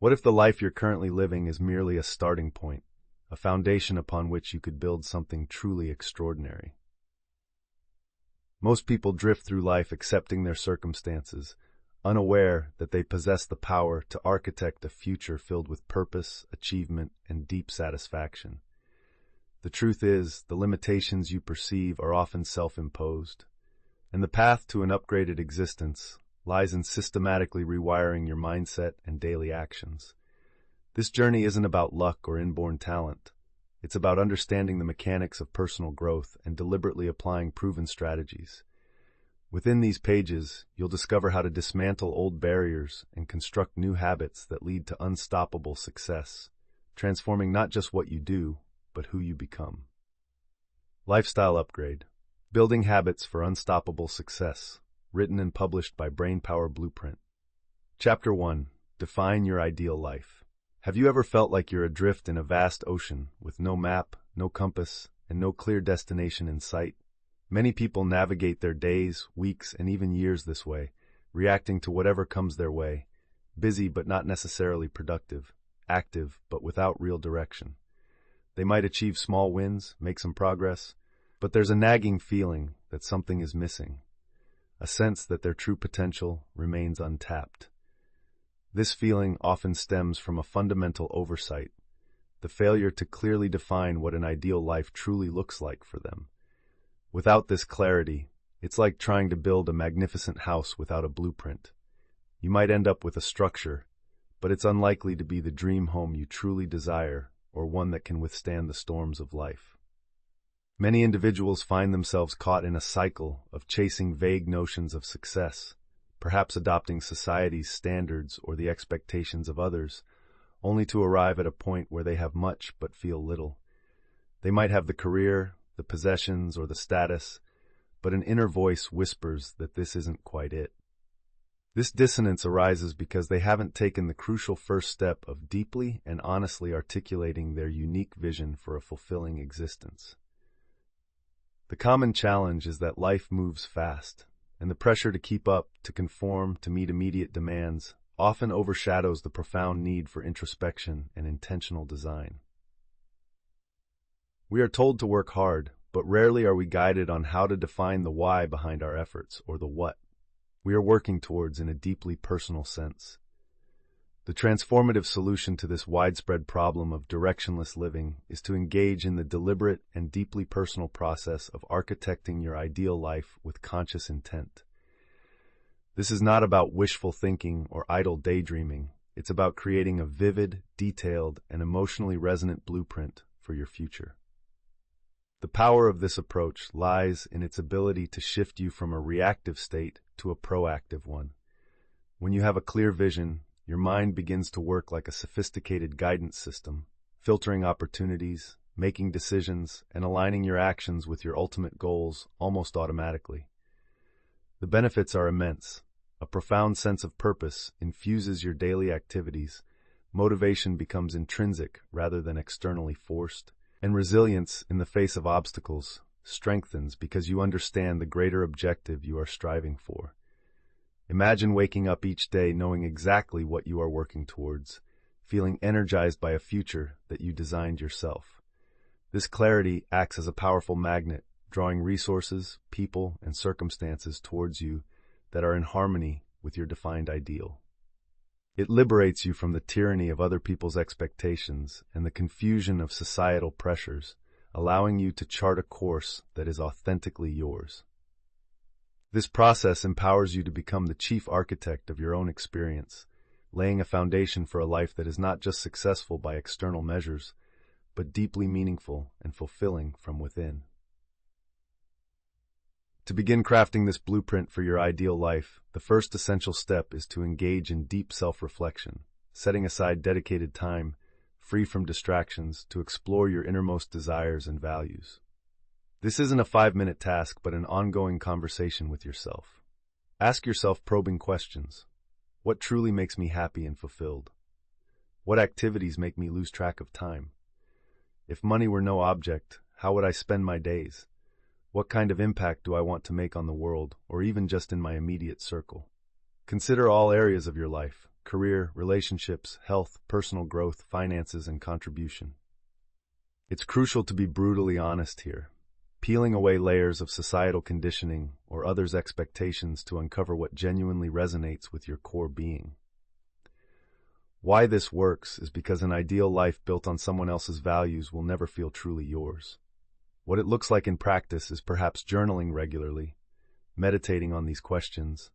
What if the life you're currently living is merely a starting point, a foundation upon which you could build something truly extraordinary? Most people drift through life accepting their circumstances, unaware that they possess the power to architect a future filled with purpose, achievement, and deep satisfaction. The truth is, the limitations you perceive are often self-imposed, and the path to an upgraded existence lies in systematically rewiring your mindset and daily actions. This journey isn't about luck or inborn talent. It's about understanding the mechanics of personal growth and deliberately applying proven strategies. Within these pages, you'll discover how to dismantle old barriers and construct new habits that lead to unstoppable success, transforming not just what you do, but who you become. Lifestyle Upgrade: Building Habits for Unstoppable Success, written and published by Brainpower Blueprint. Chapter 1. Define Your Ideal Life. Have you ever felt like you're adrift in a vast ocean with no map, no compass, and no clear destination in sight? Many people navigate their days, weeks, and even years this way, reacting to whatever comes their way, busy but not necessarily productive, active but without real direction. They might achieve small wins, make some progress, but there's a nagging feeling that something is missing, a sense that their true potential remains untapped. This feeling often stems from a fundamental oversight, the failure to clearly define what an ideal life truly looks like for them. Without this clarity, it's like trying to build a magnificent house without a blueprint. You might end up with a structure, but it's unlikely to be the dream home you truly desire or one that can withstand the storms of life. Many individuals find themselves caught in a cycle of chasing vague notions of success, perhaps adopting society's standards or the expectations of others, only to arrive at a point where they have much but feel little. They might have the career, the possessions, or the status, but an inner voice whispers that this isn't quite it. This dissonance arises because they haven't taken the crucial first step of deeply and honestly articulating their unique vision for a fulfilling existence. The common challenge is that life moves fast, and the pressure to keep up, to conform, to meet immediate demands often overshadows the profound need for introspection and intentional design. We are told to work hard, but rarely are we guided on how to define the why behind our efforts or the what we are working towards in a deeply personal sense. The transformative solution to this widespread problem of directionless living is to engage in the deliberate and deeply personal process of architecting your ideal life with conscious intent. This is not about wishful thinking or idle daydreaming. It's about creating a vivid, detailed, and emotionally resonant blueprint for your future. The power of this approach lies in its ability to shift you from a reactive state to a proactive one. When you have a clear vision, your mind begins to work like a sophisticated guidance system, filtering opportunities, making decisions, and aligning your actions with your ultimate goals almost automatically. The benefits are immense. A profound sense of purpose infuses your daily activities, motivation becomes intrinsic rather than externally forced, and resilience in the face of obstacles strengthens because you understand the greater objective you are striving for. Imagine waking up each day knowing exactly what you are working towards, feeling energized by a future that you designed yourself. This clarity acts as a powerful magnet, drawing resources, people, and circumstances towards you that are in harmony with your defined ideal. It liberates you from the tyranny of other people's expectations and the confusion of societal pressures, allowing you to chart a course that is authentically yours. This process empowers you to become the chief architect of your own experience, laying a foundation for a life that is not just successful by external measures, but deeply meaningful and fulfilling from within. To begin crafting this blueprint for your ideal life, the first essential step is to engage in deep self-reflection, setting aside dedicated time, free from distractions, to explore your innermost desires and values. This isn't a 5-minute task, but an ongoing conversation with yourself. Ask yourself probing questions. What truly makes me happy and fulfilled? What activities make me lose track of time? If money were no object, how would I spend my days? What kind of impact do I want to make on the world, or even just in my immediate circle? Consider all areas of your life, career, relationships, health, personal growth, finances, and contribution. It's crucial to be brutally honest here, peeling away layers of societal conditioning or others' expectations to uncover what genuinely resonates with your core being. Why this works is because an ideal life built on someone else's values will never feel truly yours. What it looks like in practice is perhaps journaling regularly, meditating on these questions,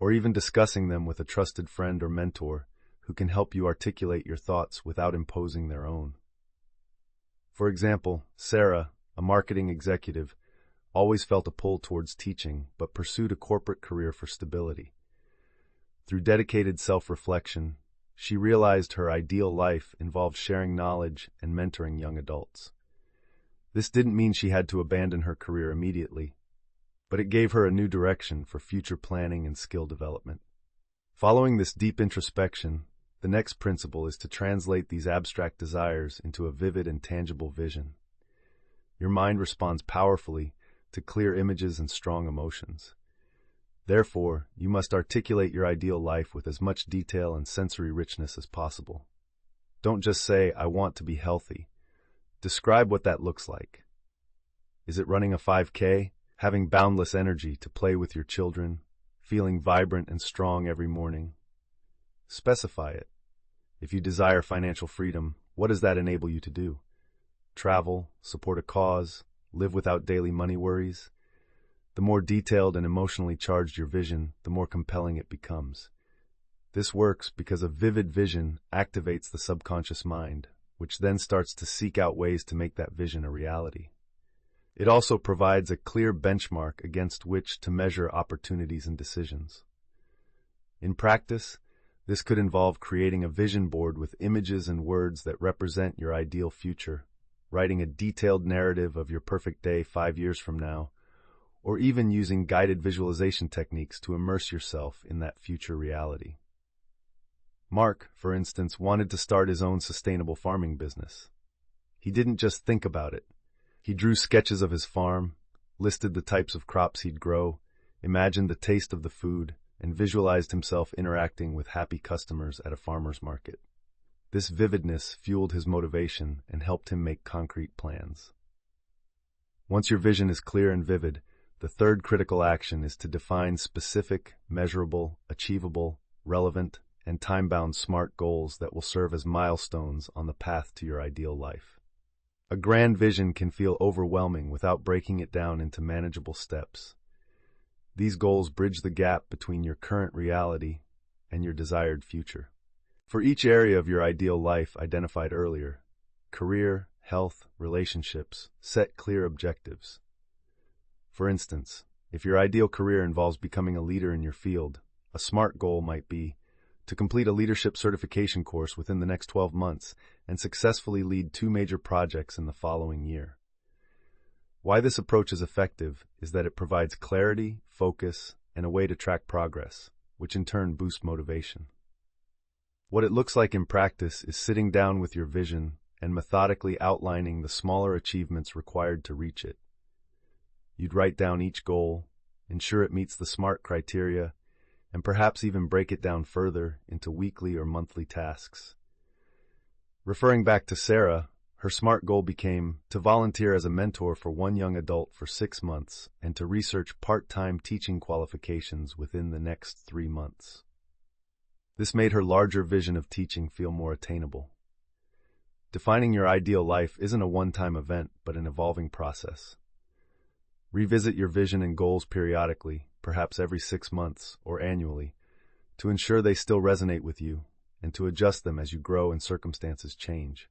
or even discussing them with a trusted friend or mentor who can help you articulate your thoughts without imposing their own. For example, Sarah, a marketing executive, always felt a pull towards teaching but pursued a corporate career for stability. Through dedicated self-reflection, she realized her ideal life involved sharing knowledge and mentoring young adults. This didn't mean she had to abandon her career immediately, but it gave her a new direction for future planning and skill development. Following this deep introspection, the next principle is to translate these abstract desires into a vivid and tangible vision. Your mind responds powerfully to clear images and strong emotions. Therefore, you must articulate your ideal life with as much detail and sensory richness as possible. Don't just say, "I want to be healthy." Describe what that looks like. Is it running a 5K, having boundless energy to play with your children, feeling vibrant and strong every morning? Specify it. If you desire financial freedom, what does that enable you to do? Travel, support a cause, live without daily money worries? The more detailed and emotionally charged your vision, the more compelling it becomes. This works because a vivid vision activates the subconscious mind, which then starts to seek out ways to make that vision a reality. It also provides a clear benchmark against which to measure opportunities and decisions. In practice, this could involve creating a vision board with images and words that represent your ideal future, writing a detailed narrative of your perfect day 5 years from now, or even using guided visualization techniques to immerse yourself in that future reality. Mark, for instance, wanted to start his own sustainable farming business. He didn't just think about it. He drew sketches of his farm, listed the types of crops he'd grow, imagined the taste of the food, and visualized himself interacting with happy customers at a farmer's market. This vividness fueled his motivation and helped him make concrete plans. Once your vision is clear and vivid, the third critical action is to define specific, measurable, achievable, relevant, and time-bound SMART goals that will serve as milestones on the path to your ideal life. A grand vision can feel overwhelming without breaking it down into manageable steps. These goals bridge the gap between your current reality and your desired future. For each area of your ideal life identified earlier, career, health, relationships, set clear objectives. For instance, if your ideal career involves becoming a leader in your field, a SMART goal might be to complete a leadership certification course within the next 12 months and successfully lead 2 major projects in the following year. Why this approach is effective is that it provides clarity, focus, and a way to track progress, which in turn boosts motivation. What it looks like in practice is sitting down with your vision and methodically outlining the smaller achievements required to reach it. You'd write down each goal, ensure it meets the SMART criteria, and perhaps even break it down further into weekly or monthly tasks. Referring back to Sarah, her SMART goal became to volunteer as a mentor for one young adult for 6 months and to research part-time teaching qualifications within the next 3 months. This made her larger vision of teaching feel more attainable. Defining your ideal life isn't a one-time event, but an evolving process. Revisit your vision and goals periodically, perhaps every 6 months or annually, to ensure they still resonate with you and to adjust them as you grow and circumstances change.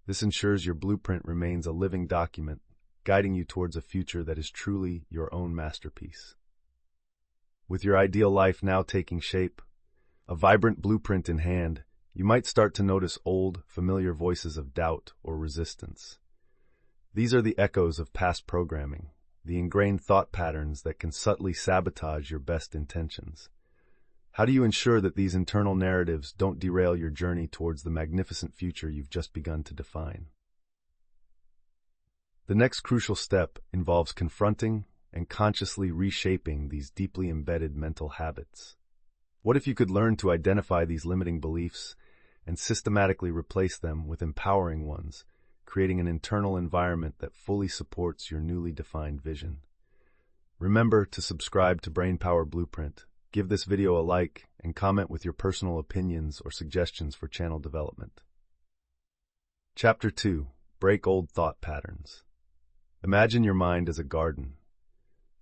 This ensures your blueprint remains a living document, guiding you towards a future that is truly your own masterpiece. With your ideal life now taking shape, a vibrant blueprint in hand, you might start to notice old, familiar voices of doubt or resistance. These are the echoes of past programming, the ingrained thought patterns that can subtly sabotage your best intentions. How do you ensure that these internal narratives don't derail your journey towards the magnificent future you've just begun to define? The next crucial step involves confronting and consciously reshaping these deeply embedded mental habits. What if you could learn to identify these limiting beliefs and systematically replace them with empowering ones, creating an internal environment that fully supports your newly defined vision? Remember to subscribe to Brainpower Blueprint, give this video a like, and comment with your personal opinions or suggestions for channel development. Chapter 2. Break Old Thought Patterns. Imagine your mind as a garden.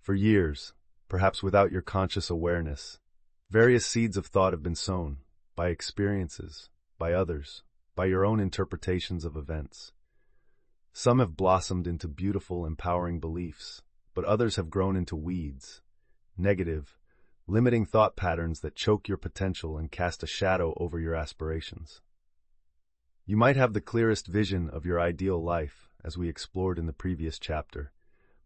For years, perhaps without your conscious awareness, various seeds of thought have been sown by experiences, by others, by your own interpretations of events. Some have blossomed into beautiful, empowering beliefs, but others have grown into weeds, negative, limiting thought patterns that choke your potential and cast a shadow over your aspirations. You might have the clearest vision of your ideal life, as we explored in the previous chapter,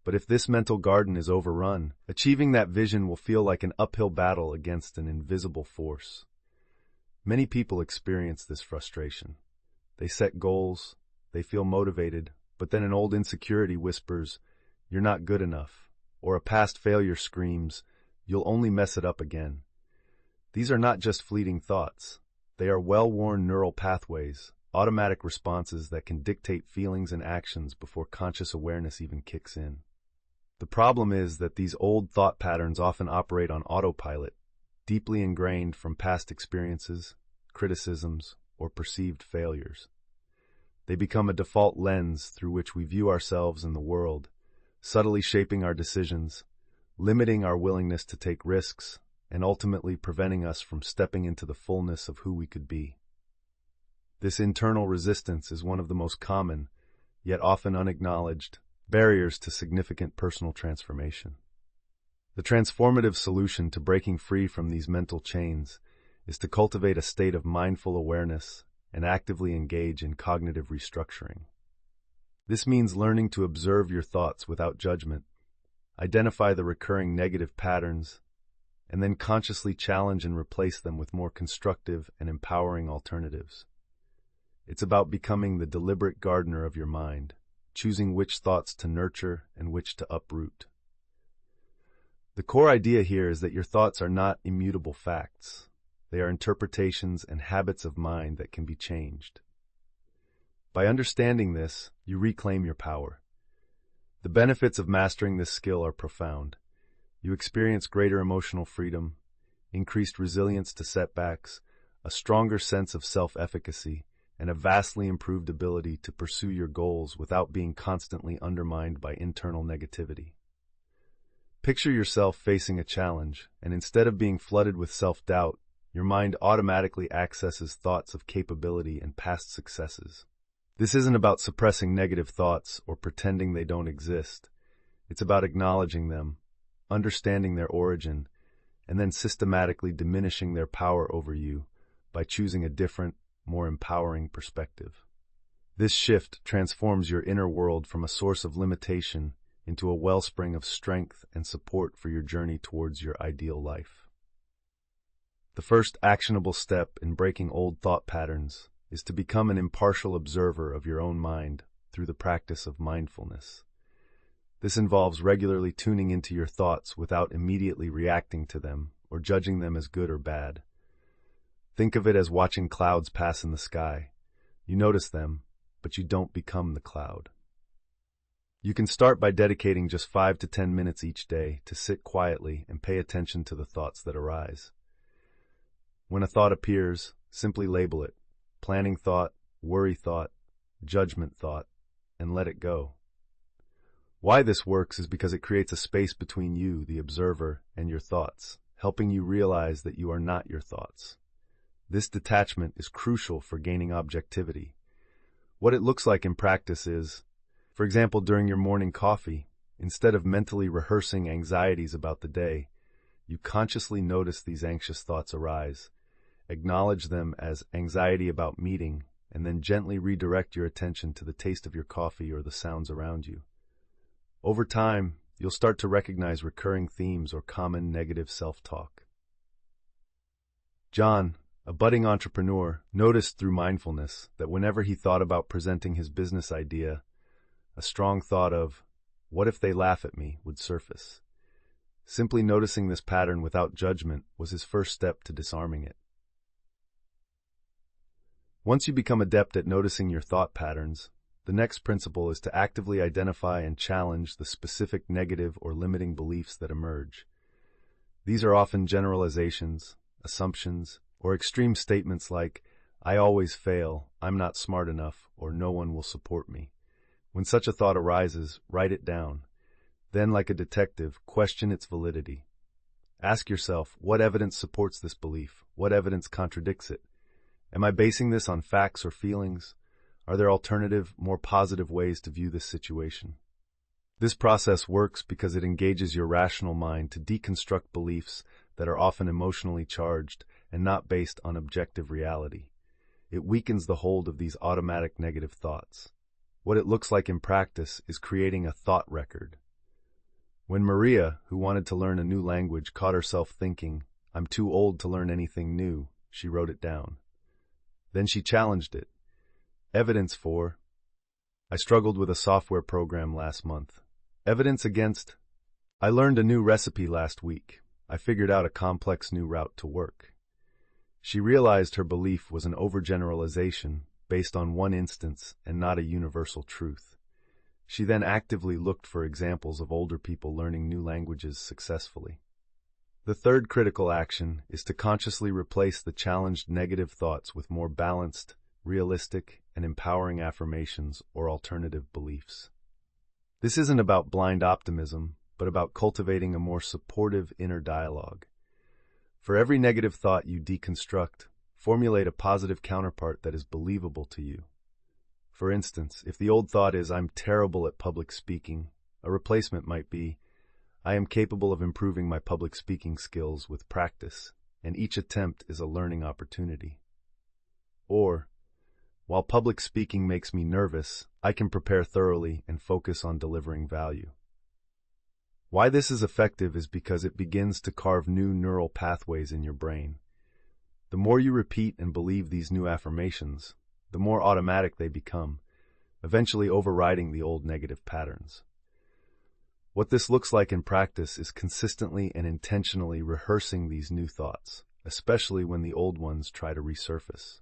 but if this mental garden is overrun, achieving that vision will feel like an uphill battle against an invisible force. Many people experience this frustration. They set goals, they feel motivated, but then an old insecurity whispers, "You're not good enough," or a past failure screams, "You'll only mess it up again." These are not just fleeting thoughts. They are well-worn neural pathways, automatic responses that can dictate feelings and actions before conscious awareness even kicks in. The problem is that these old thought patterns often operate on autopilot, deeply ingrained from past experiences, criticisms, or perceived failures. They become a default lens through which we view ourselves and the world, subtly shaping our decisions, limiting our willingness to take risks, and ultimately preventing us from stepping into the fullness of who we could be. This internal resistance is one of the most common, yet often unacknowledged, barriers to significant personal transformation. The transformative solution to breaking free from these mental chains is to cultivate a state of mindful awareness and actively engage in cognitive restructuring. This means learning to observe your thoughts without judgment, identify the recurring negative patterns, and then consciously challenge and replace them with more constructive and empowering alternatives. It's about becoming the deliberate gardener of your mind, choosing which thoughts to nurture and which to uproot. The core idea here is that your thoughts are not immutable facts. They are interpretations and habits of mind that can be changed. By understanding this, you reclaim your power. The benefits of mastering this skill are profound. You experience greater emotional freedom, increased resilience to setbacks, a stronger sense of self-efficacy, and a vastly improved ability to pursue your goals without being constantly undermined by internal negativity. Picture yourself facing a challenge, and instead of being flooded with self-doubt, your mind automatically accesses thoughts of capability and past successes. This isn't about suppressing negative thoughts or pretending they don't exist. It's about acknowledging them, understanding their origin, and then systematically diminishing their power over you by choosing a different, more empowering perspective. This shift transforms your inner world from a source of limitation into a wellspring of strength and support for your journey towards your ideal life. The first actionable step in breaking old thought patterns is to become an impartial observer of your own mind through the practice of mindfulness. This involves regularly tuning into your thoughts without immediately reacting to them or judging them as good or bad. Think of it as watching clouds pass in the sky. You notice them, but you don't become the cloud. You can start by dedicating just 5 to 10 minutes each day to sit quietly and pay attention to the thoughts that arise. When a thought appears, simply label it: planning thought, worry thought, judgment thought, and let it go. Why this works is because it creates a space between you, the observer, and your thoughts, helping you realize that you are not your thoughts. This detachment is crucial for gaining objectivity. What it looks like in practice is, for example, during your morning coffee, instead of mentally rehearsing anxieties about the day, you consciously notice these anxious thoughts arise, acknowledge them as anxiety about meeting, and then gently redirect your attention to the taste of your coffee or the sounds around you. Over time, you'll start to recognize recurring themes or common negative self-talk. John, a budding entrepreneur, noticed through mindfulness that whenever he thought about presenting his business idea, a strong thought of, "What if they laugh at me?" would surface. Simply noticing this pattern without judgment was his first step to disarming it. Once you become adept at noticing your thought patterns, the next principle is to actively identify and challenge the specific negative or limiting beliefs that emerge. These are often generalizations, assumptions, or extreme statements like, "I always fail," "I'm not smart enough," or "no one will support me." When such a thought arises, write it down. Then, like a detective, question its validity. Ask yourself, what evidence supports this belief? What evidence contradicts it? Am I basing this on facts or feelings? Are there alternative, more positive ways to view this situation? This process works because it engages your rational mind to deconstruct beliefs that are often emotionally charged and not based on objective reality. It weakens the hold of these automatic negative thoughts. What it looks like in practice is creating a thought record. When Maria, who wanted to learn a new language, caught herself thinking, "I'm too old to learn anything new," she wrote it down. Then she challenged it. Evidence for, "I struggled with a software program last month." Evidence against, "I learned a new recipe last week. I figured out a complex new route to work." She realized her belief was an overgeneralization based on one instance and not a universal truth. She then actively looked for examples of older people learning new languages successfully. The third critical action is to consciously replace the challenged negative thoughts with more balanced, realistic, and empowering affirmations or alternative beliefs. This isn't about blind optimism, but about cultivating a more supportive inner dialogue. For every negative thought you deconstruct, formulate a positive counterpart that is believable to you. For instance, if the old thought is, "I'm terrible at public speaking," a replacement might be, "I am capable of improving my public speaking skills with practice, and each attempt is a learning opportunity." Or, "While public speaking makes me nervous, I can prepare thoroughly and focus on delivering value." Why this is effective is because it begins to carve new neural pathways in your brain. The more you repeat and believe these new affirmations, the more automatic they become, eventually overriding the old negative patterns. What this looks like in practice is consistently and intentionally rehearsing these new thoughts, especially when the old ones try to resurface.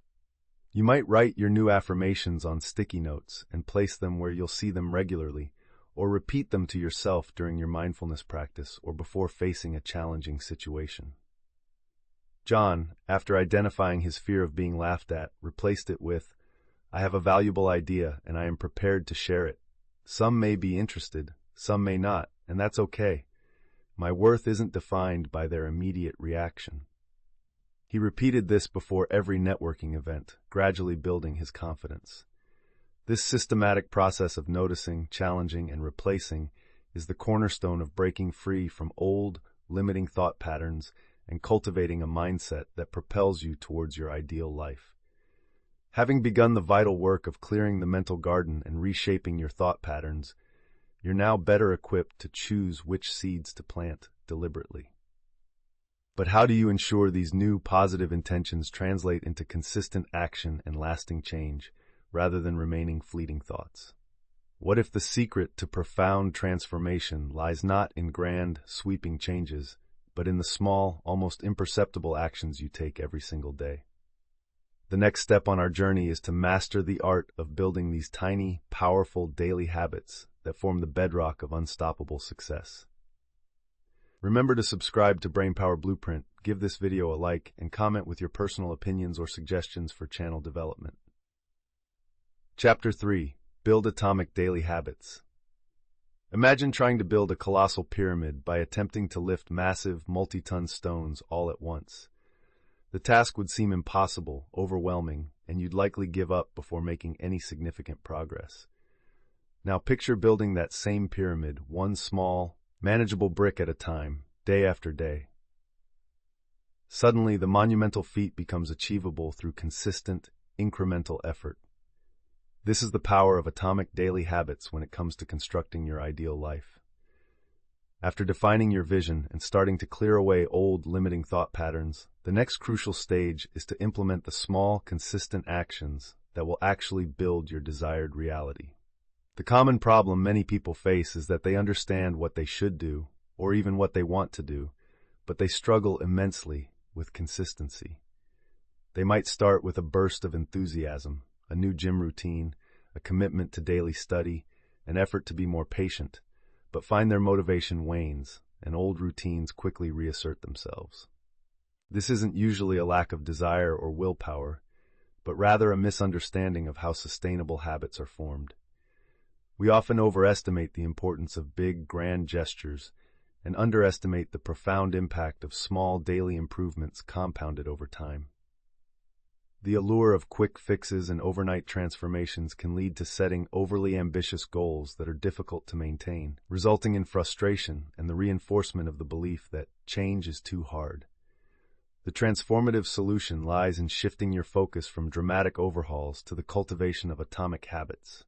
You might write your new affirmations on sticky notes and place them where you'll see them regularly, or repeat them to yourself during your mindfulness practice or before facing a challenging situation. John, after identifying his fear of being laughed at, replaced it with, "I have a valuable idea and I am prepared to share it. Some may be interested, some may not, and that's okay. My worth isn't defined by their immediate reaction." He repeated this before every networking event, gradually building his confidence. This systematic process of noticing, challenging, and replacing is the cornerstone of breaking free from old, limiting thought patterns and cultivating a mindset that propels you towards your ideal life. Having begun the vital work of clearing the mental garden and reshaping your thought patterns, you're now better equipped to choose which seeds to plant deliberately. But how do you ensure these new positive intentions translate into consistent action and lasting change, rather than remaining fleeting thoughts? What if the secret to profound transformation lies not in grand, sweeping changes, but in the small, almost imperceptible actions you take every single day? The next step on our journey is to master the art of building these tiny, powerful daily habits that form the bedrock of unstoppable success. Remember to subscribe to Brainpower Blueprint, give this video a like, and comment with your personal opinions or suggestions for channel development. Chapter 3. Build Atomic Daily Habits. Imagine trying to build a colossal pyramid by attempting to lift massive, multi-ton stones all at once. The task would seem impossible, overwhelming, and you'd likely give up before making any significant progress. Now picture building that same pyramid, one small, manageable brick at a time, day after day. Suddenly, the monumental feat becomes achievable through consistent, incremental effort. This is the power of atomic daily habits when it comes to constructing your ideal life. After defining your vision and starting to clear away old, limiting thought patterns, the next crucial stage is to implement the small, consistent actions that will actually build your desired reality. The common problem many people face is that they understand what they should do, or even what they want to do, but they struggle immensely with consistency. They might start with a burst of enthusiasm, a new gym routine, a commitment to daily study, an effort to be more patient, but find their motivation wanes and old routines quickly reassert themselves. This isn't usually a lack of desire or willpower, but rather a misunderstanding of how sustainable habits are formed. We often overestimate the importance of big, grand gestures and underestimate the profound impact of small daily improvements compounded over time. The allure of quick fixes and overnight transformations can lead to setting overly ambitious goals that are difficult to maintain, resulting in frustration and the reinforcement of the belief that change is too hard. The transformative solution lies in shifting your focus from dramatic overhauls to the cultivation of atomic habits.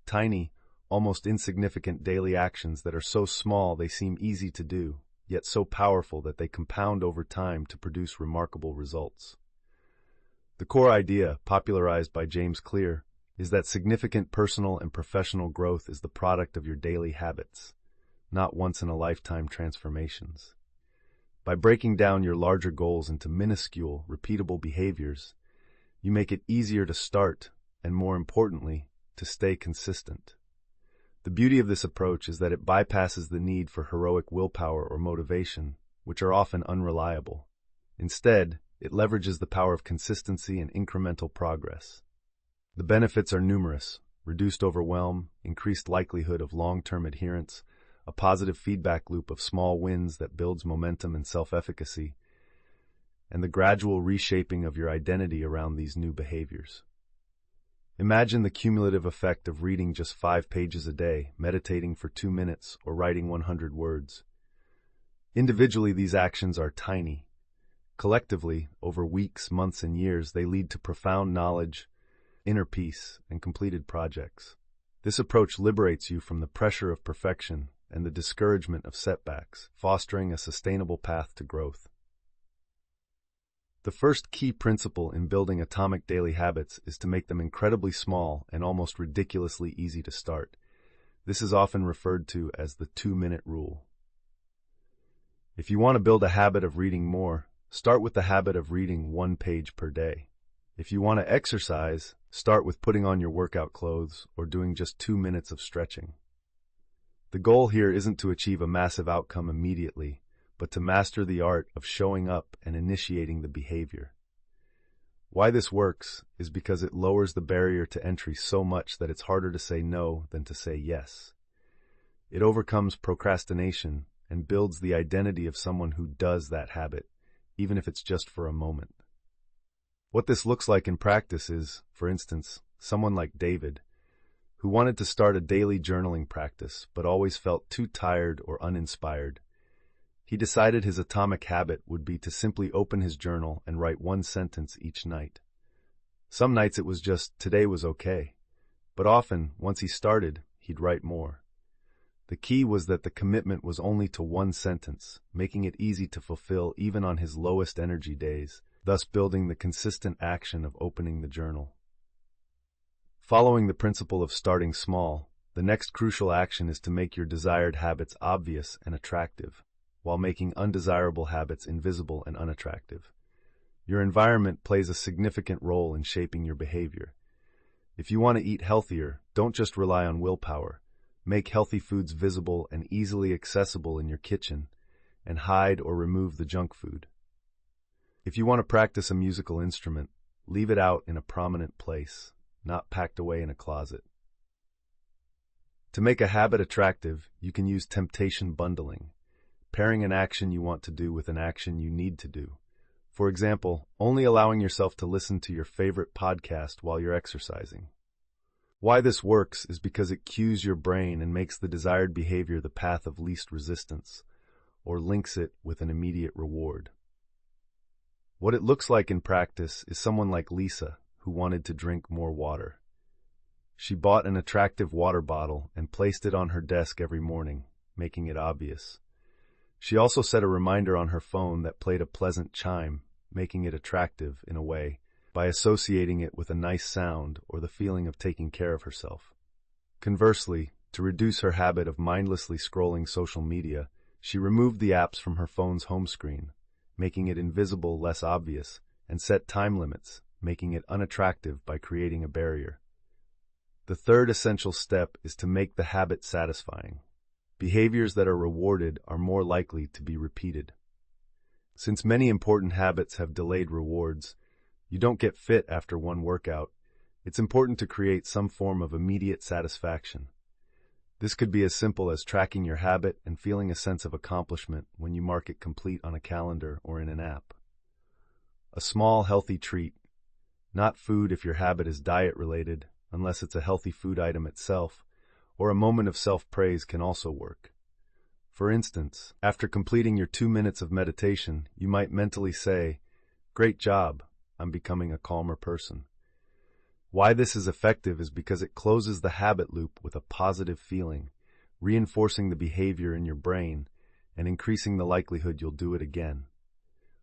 Tiny, almost insignificant daily actions that are so small they seem easy to do, yet so powerful that they compound over time to produce remarkable results. The core idea, popularized by James Clear, is that significant personal and professional growth is the product of your daily habits, not once-in-a-lifetime transformations. By breaking down your larger goals into minuscule, repeatable behaviors, you make it easier to start and, more importantly, to stay consistent. The beauty of this approach is that it bypasses the need for heroic willpower or motivation, which are often unreliable. Instead, it leverages the power of consistency and incremental progress. The benefits are numerous: reduced overwhelm, increased likelihood of long-term adherence, a positive feedback loop of small wins that builds momentum and self-efficacy, and the gradual reshaping of your identity around these new behaviors. Imagine the cumulative effect of reading just 5 pages a day, meditating for 2 minutes, or writing 100 words. Individually, these actions are tiny. Collectively, over weeks, months, and years, they lead to profound knowledge, inner peace, and completed projects. This approach liberates you from the pressure of perfection and the discouragement of setbacks, fostering a sustainable path to growth. The first key principle in building atomic daily habits is to make them incredibly small and almost ridiculously easy to start. This is often referred to as the 2-minute rule. If you want to build a habit of reading more, start with the habit of reading 1 page per day. If you want to exercise, start with putting on your workout clothes or doing just 2 minutes of stretching. The goal here isn't to achieve a massive outcome immediately, but to master the art of showing up and initiating the behavior. Why this works is because it lowers the barrier to entry so much that it's harder to say no than to say yes. It overcomes procrastination and builds the identity of someone who does that habit, even if it's just for a moment. What this looks like in practice is, for instance, someone like David, who wanted to start a daily journaling practice but always felt too tired or uninspired. He decided his atomic habit would be to simply open his journal and write 1 sentence each night. Some nights it was just, "Today was okay," but often, once he started, he'd write more. The key was that the commitment was only to 1 sentence, making it easy to fulfill even on his lowest energy days, thus building the consistent action of opening the journal. Following the principle of starting small, the next crucial action is to make your desired habits obvious and attractive, while making undesirable habits invisible and unattractive. Your environment plays a significant role in shaping your behavior. If you want to eat healthier, don't just rely on willpower. Make healthy foods visible and easily accessible in your kitchen, and hide or remove the junk food. If you want to practice a musical instrument, leave it out in a prominent place, not packed away in a closet. To make a habit attractive, you can use temptation bundling, pairing an action you want to do with an action you need to do. For example, only allowing yourself to listen to your favorite podcast while you're exercising. Why this works is because it cues your brain and makes the desired behavior the path of least resistance, or links it with an immediate reward. What it looks like in practice is someone like Lisa, who wanted to drink more water. She bought an attractive water bottle and placed it on her desk every morning, making it obvious. She also set a reminder on her phone that played a pleasant chime, making it attractive, in a way, by associating it with a nice sound or the feeling of taking care of herself. Conversely, to reduce her habit of mindlessly scrolling social media, She removed the apps from her phone's home screen, making it invisible less obvious, and set time limits, making it unattractive by creating a barrier. The third essential step is to make the habit satisfying. Behaviors that are rewarded are more likely to be repeated. Since many important habits have delayed rewards, you don't get fit after one workout. It's important to create some form of immediate satisfaction. This could be as simple as tracking your habit and feeling a sense of accomplishment when you mark it complete on a calendar or in an app. A small, healthy treat, not food if your habit is diet-related, unless it's a healthy food item itself, or a moment of self-praise can also work. For instance, after completing your 2 minutes of meditation, you might mentally say, "Great job, I'm becoming a calmer person." Why this is effective is because it closes the habit loop with a positive feeling, reinforcing the behavior in your brain and increasing the likelihood you'll do it again.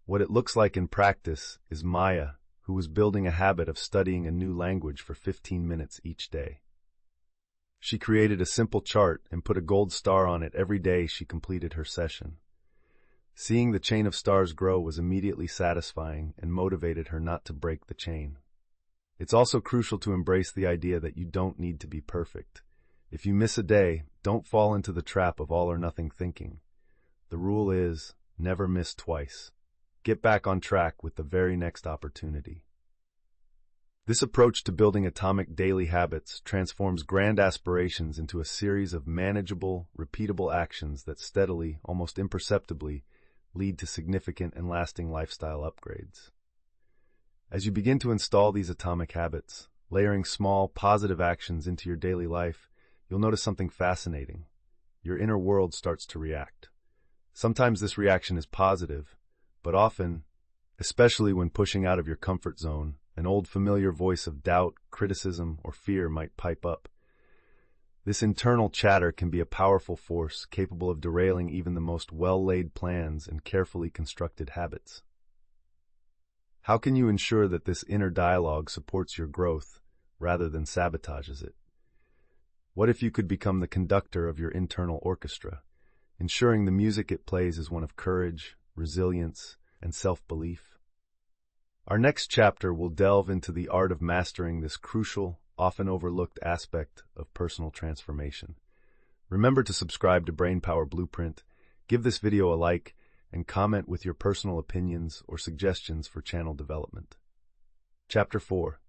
What it looks like in practice is Maya, who was building a habit of studying a new language for 15 minutes each day. She created a simple chart and put a gold star on it every day she completed her session. Seeing the chain of stars grow was immediately satisfying and motivated her not to break the chain. It's also crucial to embrace the idea that you don't need to be perfect. If you miss a day, don't fall into the trap of all or nothing thinking. The rule is, never miss twice. Get back on track with the very next opportunity. This approach to building atomic daily habits transforms grand aspirations into a series of manageable, repeatable actions that steadily, almost imperceptibly, lead to significant and lasting lifestyle upgrades. As you begin to install these atomic habits, layering small, positive actions into your daily life, you'll notice something fascinating. Your inner world starts to react. Sometimes this reaction is positive, but often, especially when pushing out of your comfort zone, an old familiar voice of doubt, criticism, or fear might pipe up. This internal chatter can be a powerful force capable of derailing even the most well-laid plans and carefully constructed habits. How can you ensure that this inner dialogue supports your growth rather than sabotages it? What if you could become the conductor of your internal orchestra, ensuring the music it plays is one of courage, resilience, and self-belief? Our next chapter will delve into the art of mastering this crucial, often overlooked aspect of personal transformation. Remember to subscribe to Brainpower Blueprint, give this video a like, and comment with your personal opinions or suggestions for channel development. Chapter 4.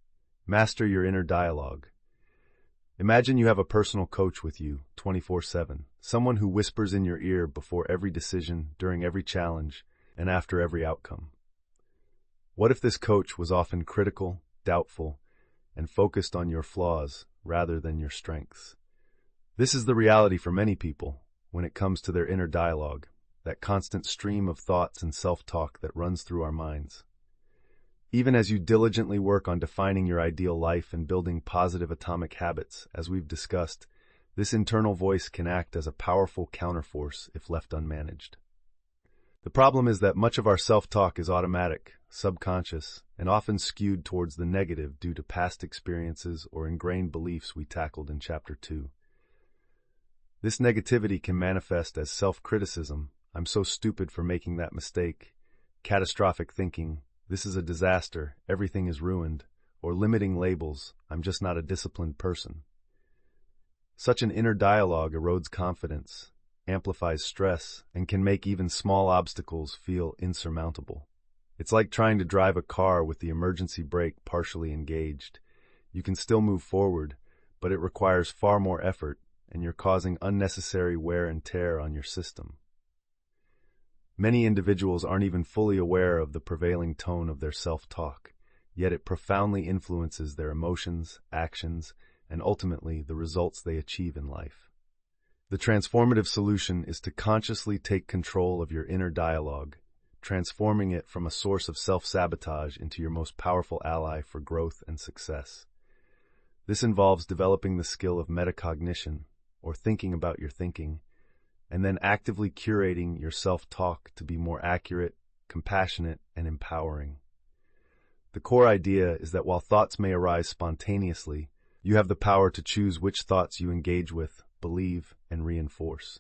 Master your inner dialogue. Imagine you have a personal coach with you 24/7, someone who whispers in your ear before every decision, during every challenge, and after every outcome. What if this coach was often critical, doubtful, and focused on your flaws rather than your strengths? This is the reality for many people when it comes to their inner dialogue, that constant stream of thoughts and self-talk that runs through our minds. Even as you diligently work on defining your ideal life and building positive atomic habits, as we've discussed, this internal voice can act as a powerful counterforce if left unmanaged. The problem is that much of our self-talk is automatic, subconscious, and often skewed towards the negative due to past experiences or ingrained beliefs we tackled in Chapter 2. This negativity can manifest as self-criticism, "I'm so stupid for making that mistake," catastrophic thinking, "This is a disaster, everything is ruined," or limiting labels, "I'm just not a disciplined person." Such an inner dialogue erodes confidence, amplifies stress, and can make even small obstacles feel insurmountable. It's like trying to drive a car with the emergency brake partially engaged. You can still move forward, but it requires far more effort, and you're causing unnecessary wear and tear on your system. Many individuals aren't even fully aware of the prevailing tone of their self-talk, yet it profoundly influences their emotions, actions, and ultimately the results they achieve in life. The transformative solution is to consciously take control of your inner dialogue, transforming it from a source of self-sabotage into your most powerful ally for growth and success. This involves developing the skill of metacognition, or thinking about your thinking, and then actively curating your self-talk to be more accurate, compassionate, and empowering. The core idea is that while thoughts may arise spontaneously, you have the power to choose which thoughts you engage with, believe, and reinforce.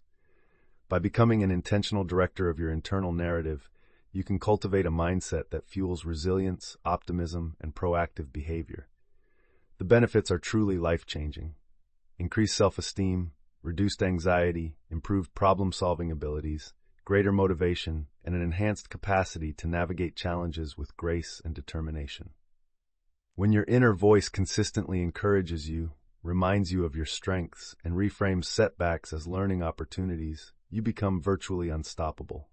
By becoming an intentional director of your internal narrative, you can cultivate a mindset that fuels resilience, optimism, and proactive behavior. The benefits are truly life-changing. Increased self-esteem, reduced anxiety, improved problem-solving abilities, greater motivation, and an enhanced capacity to navigate challenges with grace and determination. When your inner voice consistently encourages you, reminds you of your strengths, and reframes setbacks as learning opportunities, you become virtually unstoppable.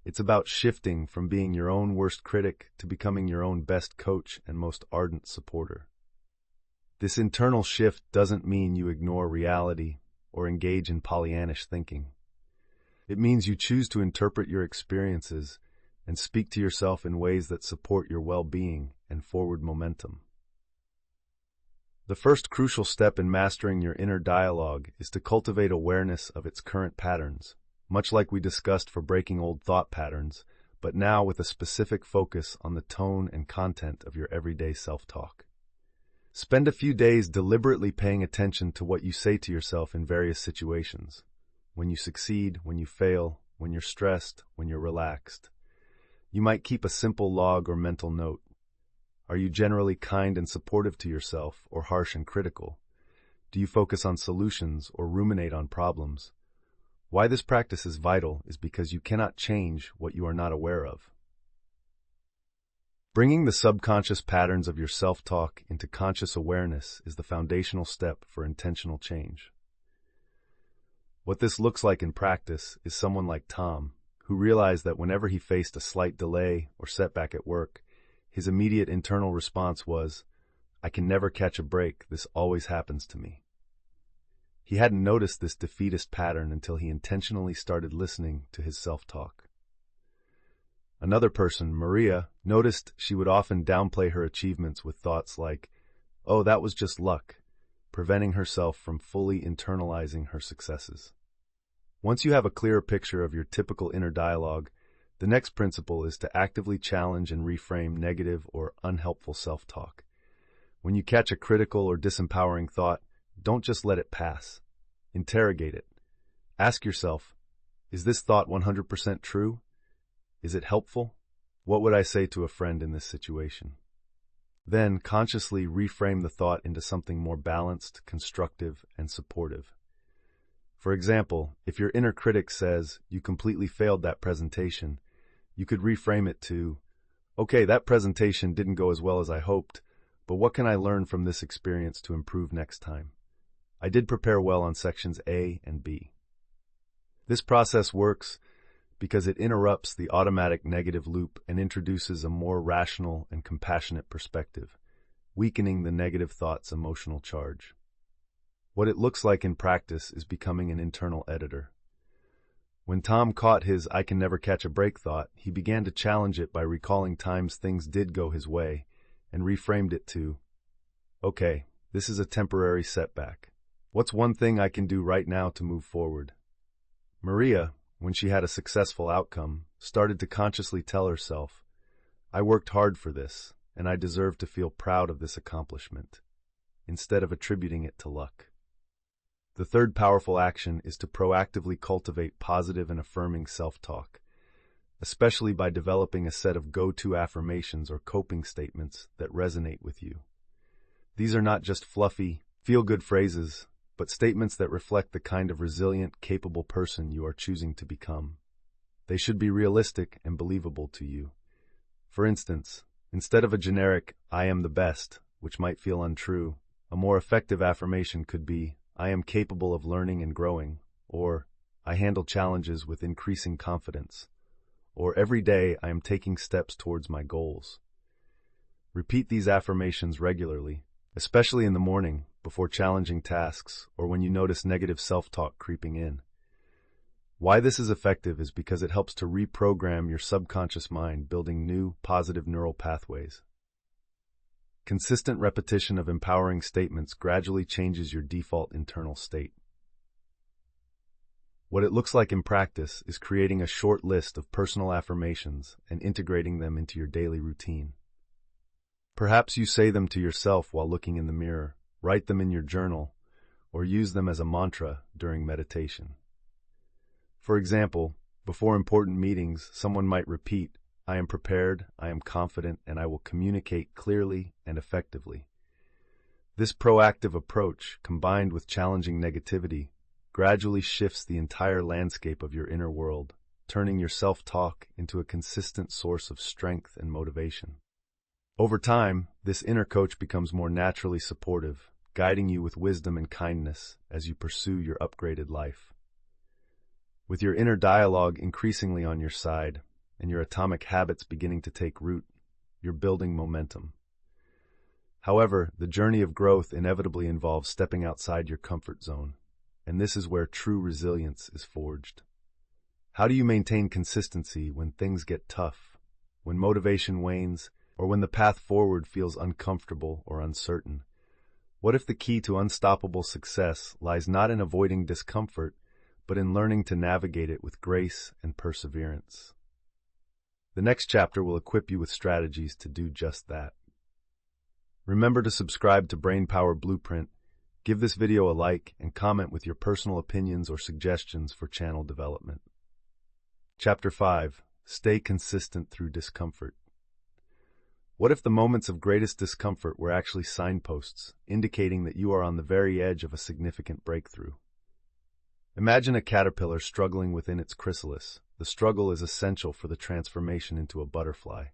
It's about shifting from being your own worst critic to becoming your own best coach and most ardent supporter. This internal shift doesn't mean you ignore reality or engage in Pollyannish thinking. It means you choose to interpret your experiences and speak to yourself in ways that support your well-being and forward momentum. The first crucial step in mastering your inner dialogue is to cultivate awareness of its current patterns, much like we discussed for breaking old thought patterns, but now with a specific focus on the tone and content of your everyday self-talk. Spend a few days deliberately paying attention to what you say to yourself in various situations. When you succeed, when you fail, when you're stressed, when you're relaxed. You might keep a simple log or mental note. Are you generally kind and supportive to yourself, or harsh and critical? Do you focus on solutions or ruminate on problems? Why this practice is vital is because you cannot change what you are not aware of. Bringing the subconscious patterns of your self-talk into conscious awareness is the foundational step for intentional change. What this looks like in practice is someone like Tom, who realized that whenever he faced a slight delay or setback at work, his immediate internal response was, "I can never catch a break, this always happens to me." He hadn't noticed this defeatist pattern until he intentionally started listening to his self-talk. Another person, Maria, noticed she would often downplay her achievements with thoughts like, "Oh, that was just luck," preventing herself from fully internalizing her successes. Once you have a clearer picture of your typical inner dialogue, the next principle is to actively challenge and reframe negative or unhelpful self-talk. When you catch a critical or disempowering thought, don't just let it pass. Interrogate it. Ask yourself, is this thought 100% true? Is it helpful? What would I say to a friend in this situation? Then consciously reframe the thought into something more balanced, constructive, and supportive. For example, if your inner critic says, "You completely failed that presentation," you could reframe it to, "Okay, that presentation didn't go as well as I hoped, but what can I learn from this experience to improve next time? I did prepare well on sections A and B." This process works because it interrupts the automatic negative loop and introduces a more rational and compassionate perspective, weakening the negative thought's emotional charge. What it looks like in practice is becoming an internal editor. When Tom caught his "I can never catch a break" thought, he began to challenge it by recalling times things did go his way and reframed it to, "Okay, this is a temporary setback. What's one thing I can do right now to move forward?" Maria, when she had a successful outcome, started to consciously tell herself, "I worked hard for this, and I deserve to feel proud of this accomplishment," instead of attributing it to luck. The third powerful action is to proactively cultivate positive and affirming self-talk, especially by developing a set of go-to affirmations or coping statements that resonate with you. These are not just fluffy, feel-good phrases, but statements that reflect the kind of resilient, capable person you are choosing to become. They should be realistic and believable to you. For instance, instead of a generic, "I am the best," which might feel untrue, a more effective affirmation could be, "I am capable of learning and growing," or "I handle challenges with increasing confidence," or "Every day I am taking steps towards my goals." Repeat these affirmations regularly, especially in the morning, before challenging tasks, or when you notice negative self-talk creeping in. Why this is effective is because it helps to reprogram your subconscious mind, building new, positive neural pathways. Consistent repetition of empowering statements gradually changes your default internal state. What it looks like in practice is creating a short list of personal affirmations and integrating them into your daily routine. Perhaps you say them to yourself while looking in the mirror, write them in your journal, or use them as a mantra during meditation. For example, before important meetings, someone might repeat, "I am prepared, I am confident, and I will communicate clearly and effectively." This proactive approach, combined with challenging negativity, gradually shifts the entire landscape of your inner world, turning your self-talk into a consistent source of strength and motivation. Over time, this inner coach becomes more naturally supportive, guiding you with wisdom and kindness as you pursue your upgraded life. With your inner dialogue increasingly on your side and your atomic habits beginning to take root, you're building momentum. However, the journey of growth inevitably involves stepping outside your comfort zone, and this is where true resilience is forged. How do you maintain consistency when things get tough, when motivation wanes, or when the path forward feels uncomfortable or uncertain? What if the key to unstoppable success lies not in avoiding discomfort, but in learning to navigate it with grace and perseverance? The next chapter will equip you with strategies to do just that. Remember to subscribe to Brainpower Blueprint, give this video a like, and comment with your personal opinions or suggestions for channel development. Chapter 5. Stay consistent through discomfort. What if the moments of greatest discomfort were actually signposts, indicating that you are on the very edge of a significant breakthrough? Imagine a caterpillar struggling within its chrysalis. The struggle is essential for the transformation into a butterfly.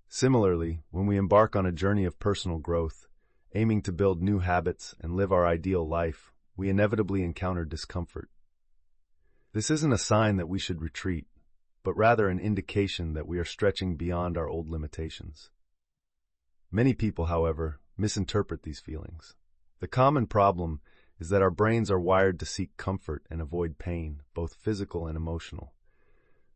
Similarly, when we embark on a journey of personal growth, aiming to build new habits and live our ideal life, we inevitably encounter discomfort. This isn't a sign that we should retreat, but rather an indication that we are stretching beyond our old limitations. Many people, however, misinterpret these feelings. The common problem is that our brains are wired to seek comfort and avoid pain, both physical and emotional.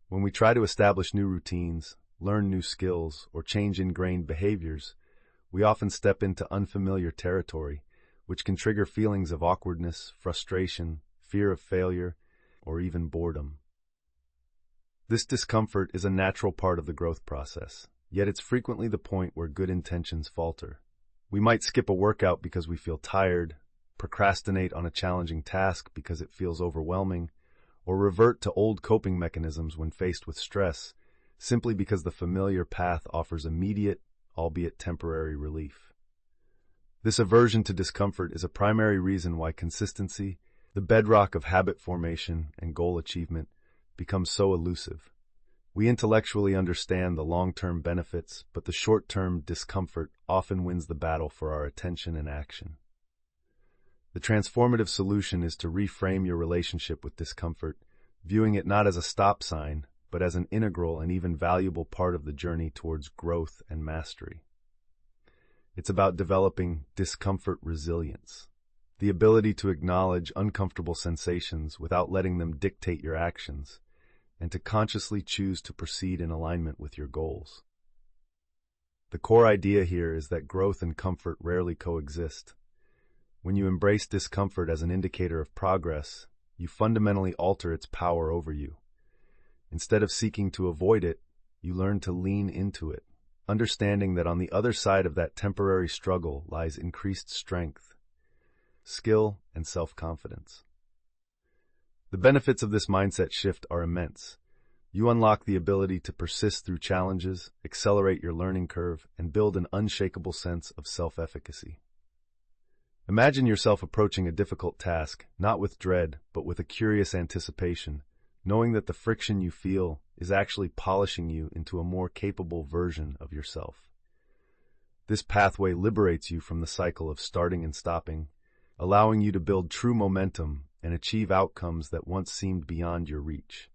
When we try to establish new routines, learn new skills, or change ingrained behaviors, we often step into unfamiliar territory, which can trigger feelings of awkwardness, frustration, fear of failure, or even boredom. This discomfort is a natural part of the growth process, yet it's frequently the point where good intentions falter. We might skip a workout because we feel tired, procrastinate on a challenging task because it feels overwhelming, or revert to old coping mechanisms when faced with stress, simply because the familiar path offers immediate, albeit temporary, relief. This aversion to discomfort is a primary reason why consistency, the bedrock of habit formation and goal achievement, becomes so elusive. We intellectually understand the long-term benefits, but the short-term discomfort often wins the battle for our attention and action. The transformative solution is to reframe your relationship with discomfort, viewing it not as a stop sign, but as an integral and even valuable part of the journey towards growth and mastery. It's about developing discomfort resilience, the ability to acknowledge uncomfortable sensations without letting them dictate your actions, and to consciously choose to proceed in alignment with your goals. The core idea here is that growth and comfort rarely coexist. When you embrace discomfort as an indicator of progress, you fundamentally alter its power over you. Instead of seeking to avoid it, you learn to lean into it, understanding that on the other side of that temporary struggle lies increased strength, skill, and self-confidence. The benefits of this mindset shift are immense. You unlock the ability to persist through challenges, accelerate your learning curve, and build an unshakable sense of self-efficacy. Imagine yourself approaching a difficult task, not with dread, but with a curious anticipation, knowing that the friction you feel is actually polishing you into a more capable version of yourself. This pathway liberates you from the cycle of starting and stopping, allowing you to build true momentum and achieve outcomes that once seemed beyond your reach.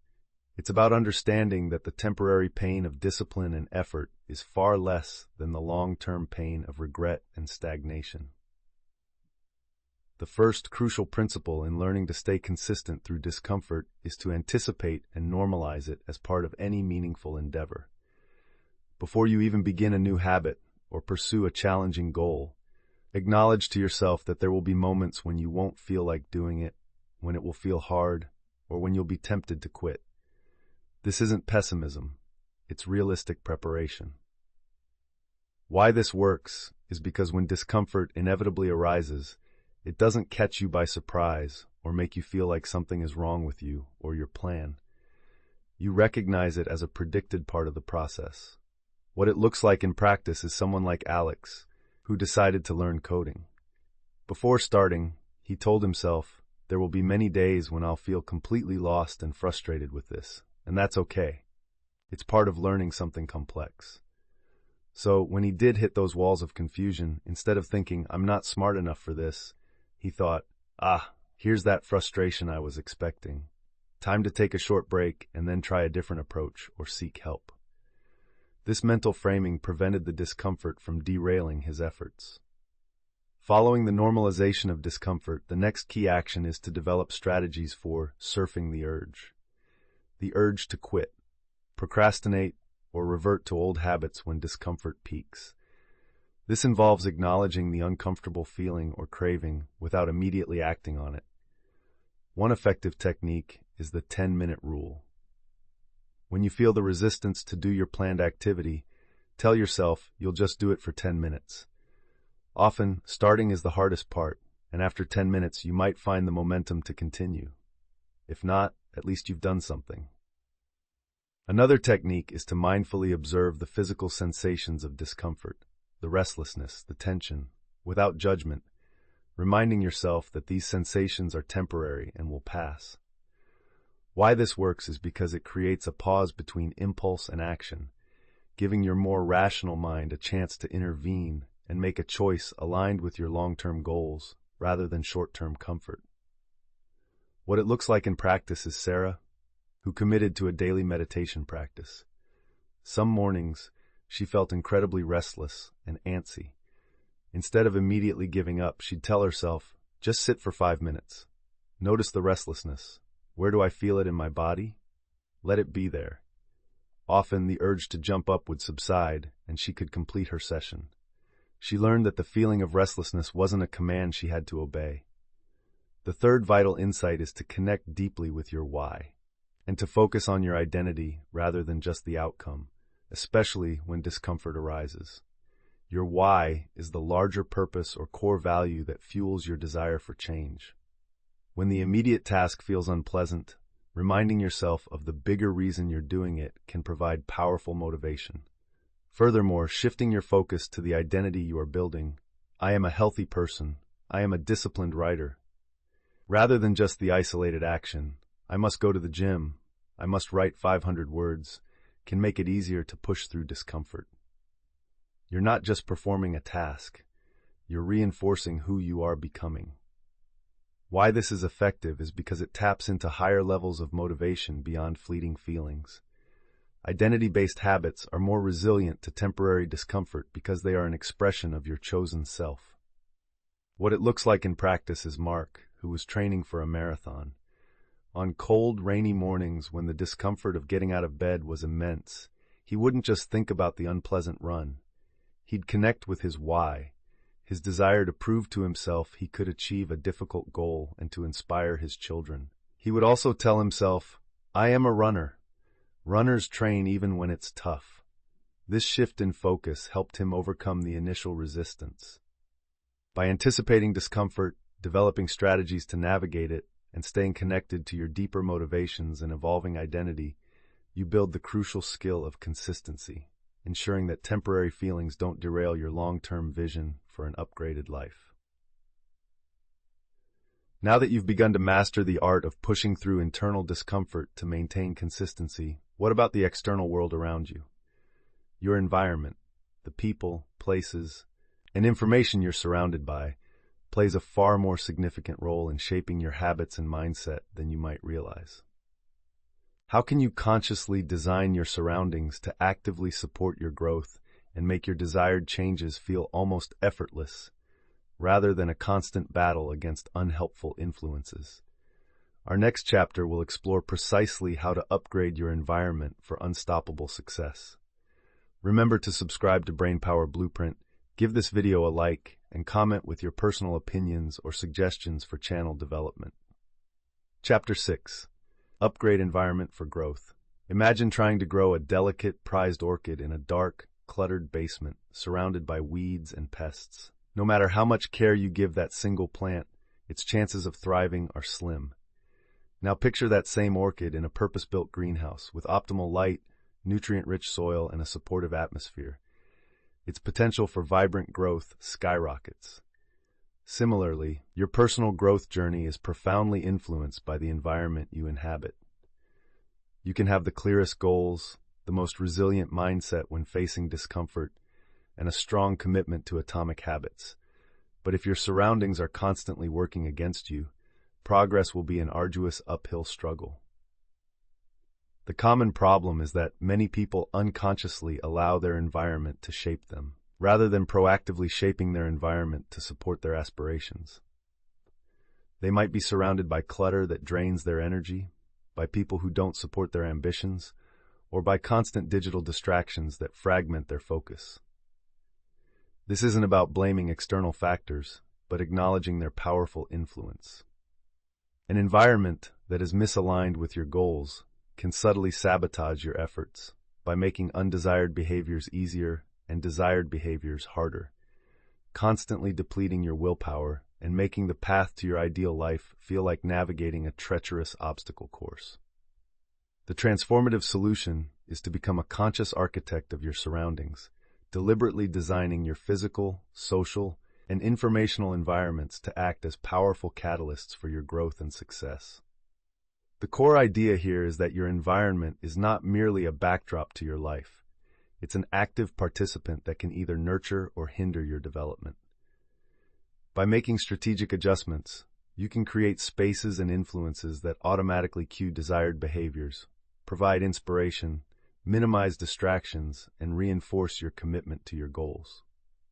It's about understanding that the temporary pain of discipline and effort is far less than the long-term pain of regret and stagnation. The first crucial principle in learning to stay consistent through discomfort is to anticipate and normalize it as part of any meaningful endeavor. Before you even begin a new habit or pursue a challenging goal, acknowledge to yourself that there will be moments when you won't feel like doing it, when it will feel hard, or when you'll be tempted to quit. This isn't pessimism, it's realistic preparation. Why this works is because when discomfort inevitably arises, it doesn't catch you by surprise or make you feel like something is wrong with you or your plan. You recognize it as a predicted part of the process. What it looks like in practice is someone like Alex, who decided to learn coding. Before starting, he told himself, there will be many days when I'll feel completely lost and frustrated with this, and that's okay. It's part of learning something complex. So when he did hit those walls of confusion, instead of thinking, I'm not smart enough for this, he thought, here's that frustration I was expecting. Time to take a short break and then try a different approach or seek help. This mental framing prevented the discomfort from derailing his efforts. Following the normalization of discomfort, the next key action is to develop strategies for surfing the urge to quit, procrastinate, or revert to old habits when discomfort peaks. This involves acknowledging the uncomfortable feeling or craving without immediately acting on it. One effective technique is the 10-minute rule. When you feel the resistance to do your planned activity, tell yourself you'll just do it for 10 minutes. Often, starting is the hardest part, and after 10 minutes you might find the momentum to continue. If not, at least you've done something. Another technique is to mindfully observe the physical sensations of discomfort, the restlessness, the tension, without judgment, reminding yourself that these sensations are temporary and will pass. Why this works is because it creates a pause between impulse and action, giving your more rational mind a chance to intervene and make a choice aligned with your long-term goals rather than short-term comfort. What it looks like in practice is Sarah, who committed to a daily meditation practice. Some mornings, she felt incredibly restless and antsy. Instead of immediately giving up, she'd tell herself, just sit for 5 minutes. Notice the restlessness. Where do I feel it in my body? Let it be there. Often, the urge to jump up would subside, and she could complete her session. She learned that the feeling of restlessness wasn't a command she had to obey. The third vital insight is to connect deeply with your why, and to focus on your identity rather than just the outcome, especially when discomfort arises. Your why is the larger purpose or core value that fuels your desire for change. When the immediate task feels unpleasant, reminding yourself of the bigger reason you're doing it can provide powerful motivation. Furthermore, shifting your focus to the identity you are building, I am a healthy person, I am a disciplined writer, rather than just the isolated action, I must go to the gym, I must write 500 words, can make it easier to push through discomfort. You're not just performing a task, you're reinforcing who you are becoming. Why this is effective is because it taps into higher levels of motivation beyond fleeting feelings. Identity-based habits are more resilient to temporary discomfort because they are an expression of your chosen self. What it looks like in practice is Mark, who was training for a marathon. On cold, rainy mornings when the discomfort of getting out of bed was immense, he wouldn't just think about the unpleasant run. He'd connect with his why, his desire to prove to himself he could achieve a difficult goal and to inspire his children. He would also tell himself, I am a runner. Runners train even when it's tough. This shift in focus helped him overcome the initial resistance. By anticipating discomfort, developing strategies to navigate it, and staying connected to your deeper motivations and evolving identity, you build the crucial skill of consistency, ensuring that temporary feelings don't derail your long-term vision for an upgraded life. Now that you've begun to master the art of pushing through internal discomfort to maintain consistency, what about the external world around you? Your environment, the people, places, and information you're surrounded by, plays a far more significant role in shaping your habits and mindset than you might realize. How can you consciously design your surroundings to actively support your growth and make your desired changes feel almost effortless, rather than a constant battle against unhelpful influences? Our next chapter will explore precisely how to upgrade your environment for unstoppable success. Remember to subscribe to Brainpower Blueprint, give this video a like, and comment with your personal opinions or suggestions for channel development. Chapter 6. Upgrade environment for growth. Imagine trying to grow a delicate, prized orchid in a dark, cluttered basement surrounded by weeds and pests. No matter how much care you give that single plant, its chances of thriving are slim. Now picture that same orchid in a purpose-built greenhouse with optimal light, nutrient-rich soil, and a supportive atmosphere. Its potential for vibrant growth skyrockets. Similarly, your personal growth journey is profoundly influenced by the environment you inhabit. You can have the clearest goals, the most resilient mindset when facing discomfort, and a strong commitment to atomic habits. But if your surroundings are constantly working against you, progress will be an arduous uphill struggle. The common problem is that many people unconsciously allow their environment to shape them, rather than proactively shaping their environment to support their aspirations. They might be surrounded by clutter that drains their energy, by people who don't support their ambitions, or by constant digital distractions that fragment their focus. This isn't about blaming external factors, but acknowledging their powerful influence. An environment that is misaligned with your goals can subtly sabotage your efforts by making undesired behaviors easier and desired behaviors harder, constantly depleting your willpower and making the path to your ideal life feel like navigating a treacherous obstacle course. The transformative solution is to become a conscious architect of your surroundings, deliberately designing your physical, social, and informational environments to act as powerful catalysts for your growth and success. The core idea here is that your environment is not merely a backdrop to your life. It's an active participant that can either nurture or hinder your development. By making strategic adjustments, you can create spaces and influences that automatically cue desired behaviors, provide inspiration, minimize distractions, and reinforce your commitment to your goals.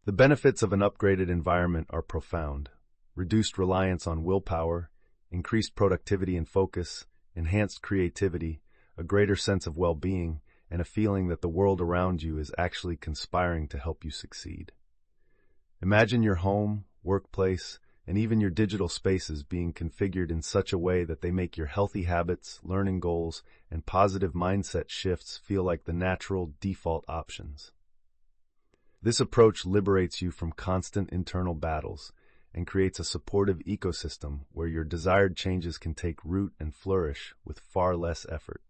The benefits of an upgraded environment are profound. Reduced reliance on willpower, increased productivity and focus, enhanced creativity, a greater sense of well-being, and a feeling that the world around you is actually conspiring to help you succeed. Imagine your home, workplace, and even your digital spaces being configured in such a way that they make your healthy habits, learning goals, and positive mindset shifts feel like the natural default options. This approach liberates you from constant internal battles and creates a supportive ecosystem where your desired changes can take root and flourish with far less effort.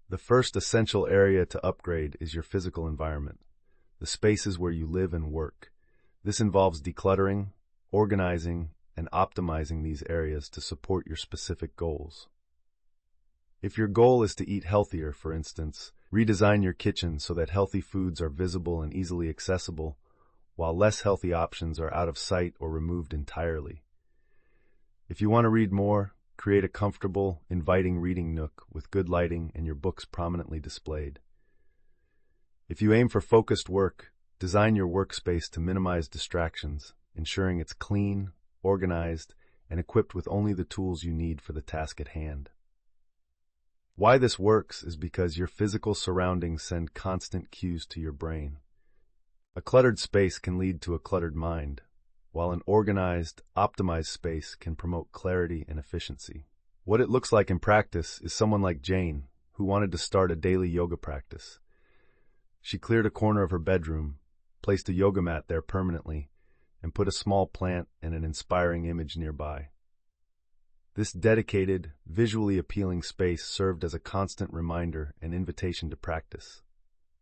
The first essential area to upgrade is your physical environment, the spaces where you live and work. This involves decluttering, organizing, and optimizing these areas to support your specific goals. If your goal is to eat healthier, for instance, redesign your kitchen so that healthy foods are visible and easily accessible, while less healthy options are out of sight or removed entirely. If you want to read more, create a comfortable, inviting reading nook with good lighting and your books prominently displayed. If you aim for focused work, design your workspace to minimize distractions, ensuring it's clean, organized, and equipped with only the tools you need for the task at hand. Why this works is because your physical surroundings send constant cues to your brain. A cluttered space can lead to a cluttered mind, while an organized, optimized space can promote clarity and efficiency. What it looks like in practice is someone like Jane, who wanted to start a daily yoga practice. She cleared a corner of her bedroom, placed a yoga mat there permanently, and put a small plant and an inspiring image nearby. This dedicated, visually appealing space served as a constant reminder and invitation to practice,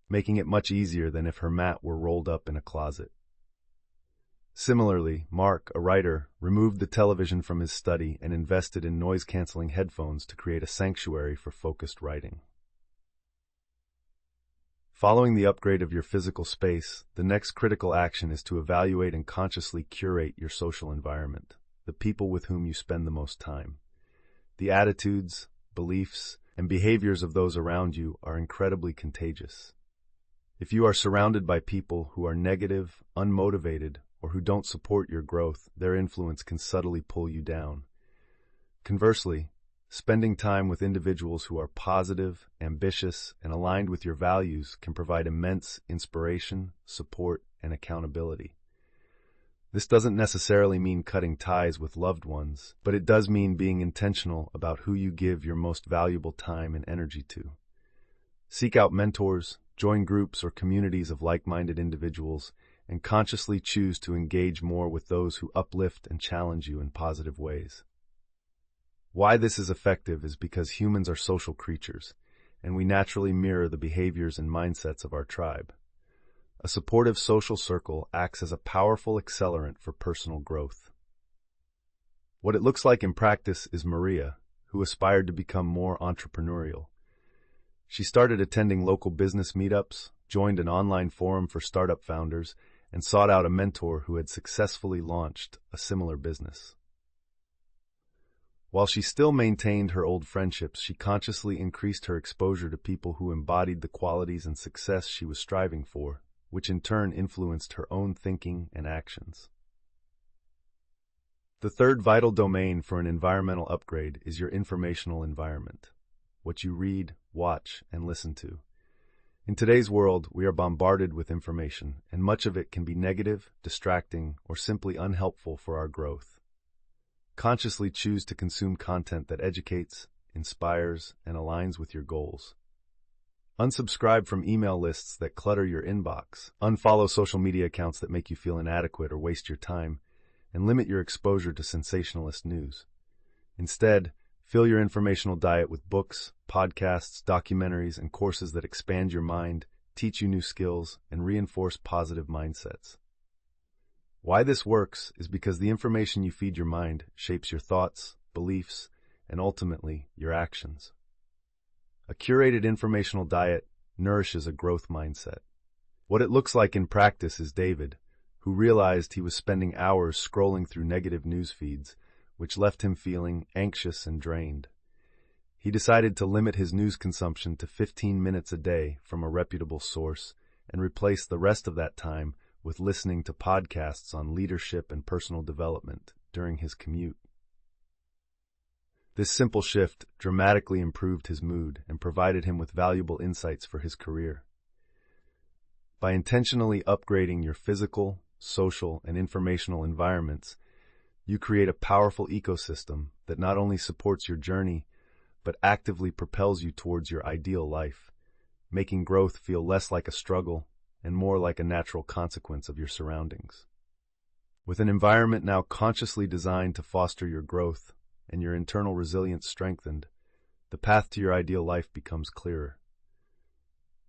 making it much easier than if her mat were rolled up in a closet. Similarly, Mark, a writer, removed the television from his study and invested in noise-canceling headphones to create a sanctuary for focused writing. Following the upgrade of your physical space, the next critical action is to evaluate and consciously curate your social environment, the people with whom you spend the most time. The attitudes, beliefs, and behaviors of those around you are incredibly contagious. If you are surrounded by people who are negative, unmotivated, or who don't support your growth, their influence can subtly pull you down. Conversely, spending time with individuals who are positive, ambitious, and aligned with your values can provide immense inspiration, support, and accountability. This doesn't necessarily mean cutting ties with loved ones, but it does mean being intentional about who you give your most valuable time and energy to. Seek out mentors, join groups or communities of like-minded individuals, and consciously choose to engage more with those who uplift and challenge you in positive ways. Why this is effective is because humans are social creatures, and we naturally mirror the behaviors and mindsets of our tribe. A supportive social circle acts as a powerful accelerant for personal growth. What it looks like in practice is Maria, who aspired to become more entrepreneurial. She started attending local business meetups, joined an online forum for startup founders, and sought out a mentor who had successfully launched a similar business. While she still maintained her old friendships, she consciously increased her exposure to people who embodied the qualities and success she was striving for, which in turn influenced her own thinking and actions. The third vital domain for an environmental upgrade is your informational environment, what you read, watch, and listen to. In today's world, we are bombarded with information, and much of it can be negative, distracting, or simply unhelpful for our growth. Consciously choose to consume content that educates, inspires, and aligns with your goals. Unsubscribe from email lists that clutter your inbox, unfollow social media accounts that make you feel inadequate or waste your time, and limit your exposure to sensationalist news. Instead, fill your informational diet with books, podcasts, documentaries, and courses that expand your mind, teach you new skills, and reinforce positive mindsets. Why this works is because the information you feed your mind shapes your thoughts, beliefs, and ultimately, your actions. A curated informational diet nourishes a growth mindset. What it looks like in practice is David, who realized he was spending hours scrolling through negative news feeds, which left him feeling anxious and drained. He decided to limit his news consumption to 15 minutes a day from a reputable source and replace the rest of that time with listening to podcasts on leadership and personal development during his commute. This simple shift dramatically improved his mood and provided him with valuable insights for his career. By intentionally upgrading your physical, social, and informational environments, you create a powerful ecosystem that not only supports your journey, but actively propels you towards your ideal life, making growth feel less like a struggle and more like a natural consequence of your surroundings. With an environment now consciously designed to foster your growth and your internal resilience strengthened, the path to your ideal life becomes clearer.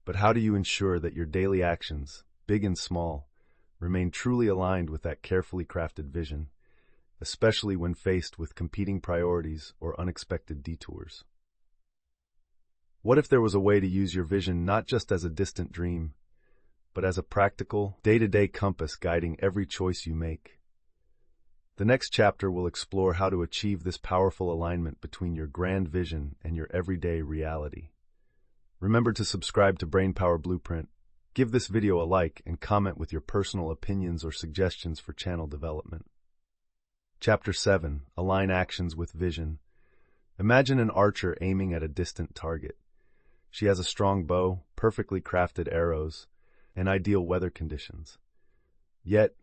But how do you ensure that your daily actions, big and small, remain truly aligned with that carefully crafted vision, especially when faced with competing priorities or unexpected detours? What if there was a way to use your vision not just as a distant dream, but as a practical, day-to-day compass guiding every choice you make? The next chapter will explore how to achieve this powerful alignment between your grand vision and your everyday reality. Remember to subscribe to Brainpower Blueprint, give this video a like, and comment with your personal opinions or suggestions for channel development. Chapter 7. Align Actions with Vision. Imagine an archer aiming at a distant target. She has a strong bow, perfectly crafted arrows, and ideal weather conditions. Yet,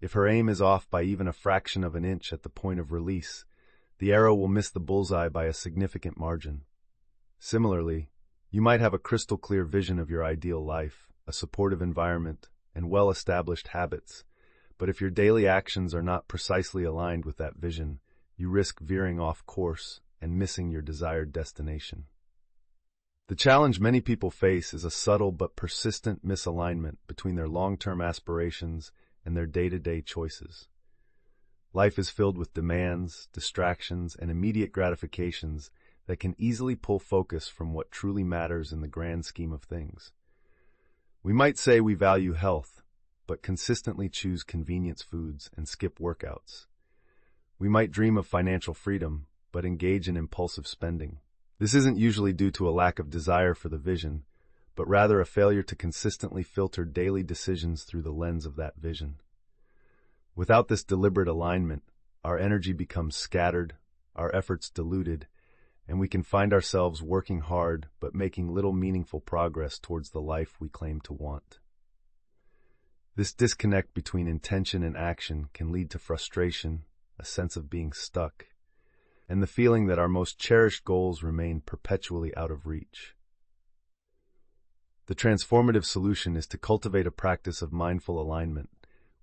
if her aim is off by even a fraction of an inch at the point of release, the arrow will miss the bullseye by a significant margin. Similarly, you might have a crystal-clear vision of your ideal life, a supportive environment, and well-established habits, but if your daily actions are not precisely aligned with that vision, you risk veering off course and missing your desired destination. The challenge many people face is a subtle but persistent misalignment between their long-term aspirations and their day-to-day choices. Life is filled with demands, distractions, and immediate gratifications that can easily pull focus from what truly matters in the grand scheme of things. We might say we value health, but consistently choose convenience foods and skip workouts. We might dream of financial freedom, but engage in impulsive spending. This isn't usually due to a lack of desire for the vision, but rather a failure to consistently filter daily decisions through the lens of that vision. Without this deliberate alignment, our energy becomes scattered, our efforts diluted, and we can find ourselves working hard but making little meaningful progress towards the life we claim to want. This disconnect between intention and action can lead to frustration, a sense of being stuck, and the feeling that our most cherished goals remain perpetually out of reach. The transformative solution is to cultivate a practice of mindful alignment,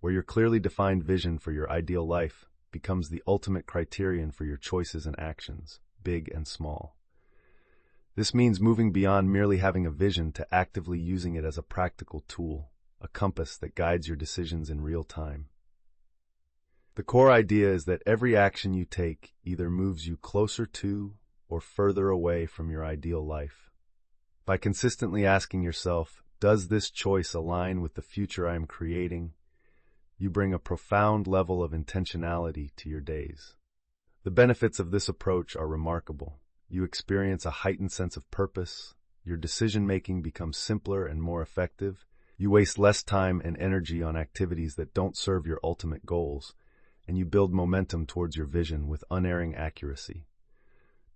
where your clearly defined vision for your ideal life becomes the ultimate criterion for your choices and actions, big and small. This means moving beyond merely having a vision to actively using it as a practical tool, a compass that guides your decisions in real time. The core idea is that every action you take either moves you closer to or further away from your ideal life. By consistently asking yourself, does this choice align with the future I am creating? You bring a profound level of intentionality to your days. The benefits of this approach are remarkable. You experience a heightened sense of purpose, your decision-making becomes simpler and more effective, you waste less time and energy on activities that don't serve your ultimate goals, and you build momentum towards your vision with unerring accuracy.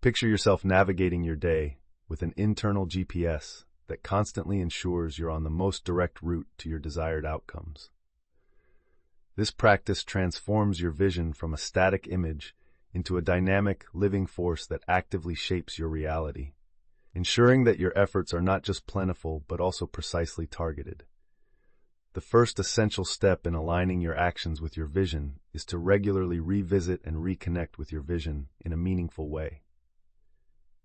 Picture yourself navigating your day with an internal GPS that constantly ensures you're on the most direct route to your desired outcomes. This practice transforms your vision from a static image into a dynamic, living force that actively shapes your reality, ensuring that your efforts are not just plentiful but also precisely targeted. The first essential step in aligning your actions with your vision is to regularly revisit and reconnect with your vision in a meaningful way.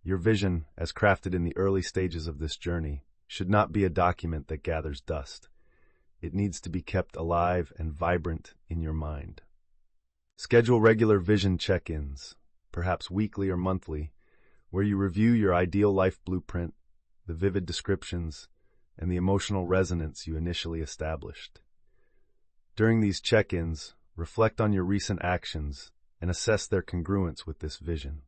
Your vision, as crafted in the early stages of this journey, should not be a document that gathers dust. It needs to be kept alive and vibrant in your mind. Schedule regular vision check-ins, perhaps weekly or monthly, where you review your ideal life blueprint, the vivid descriptions, and the emotional resonance you initially established. During these check-ins, reflect on your recent actions and assess their congruence with this vision.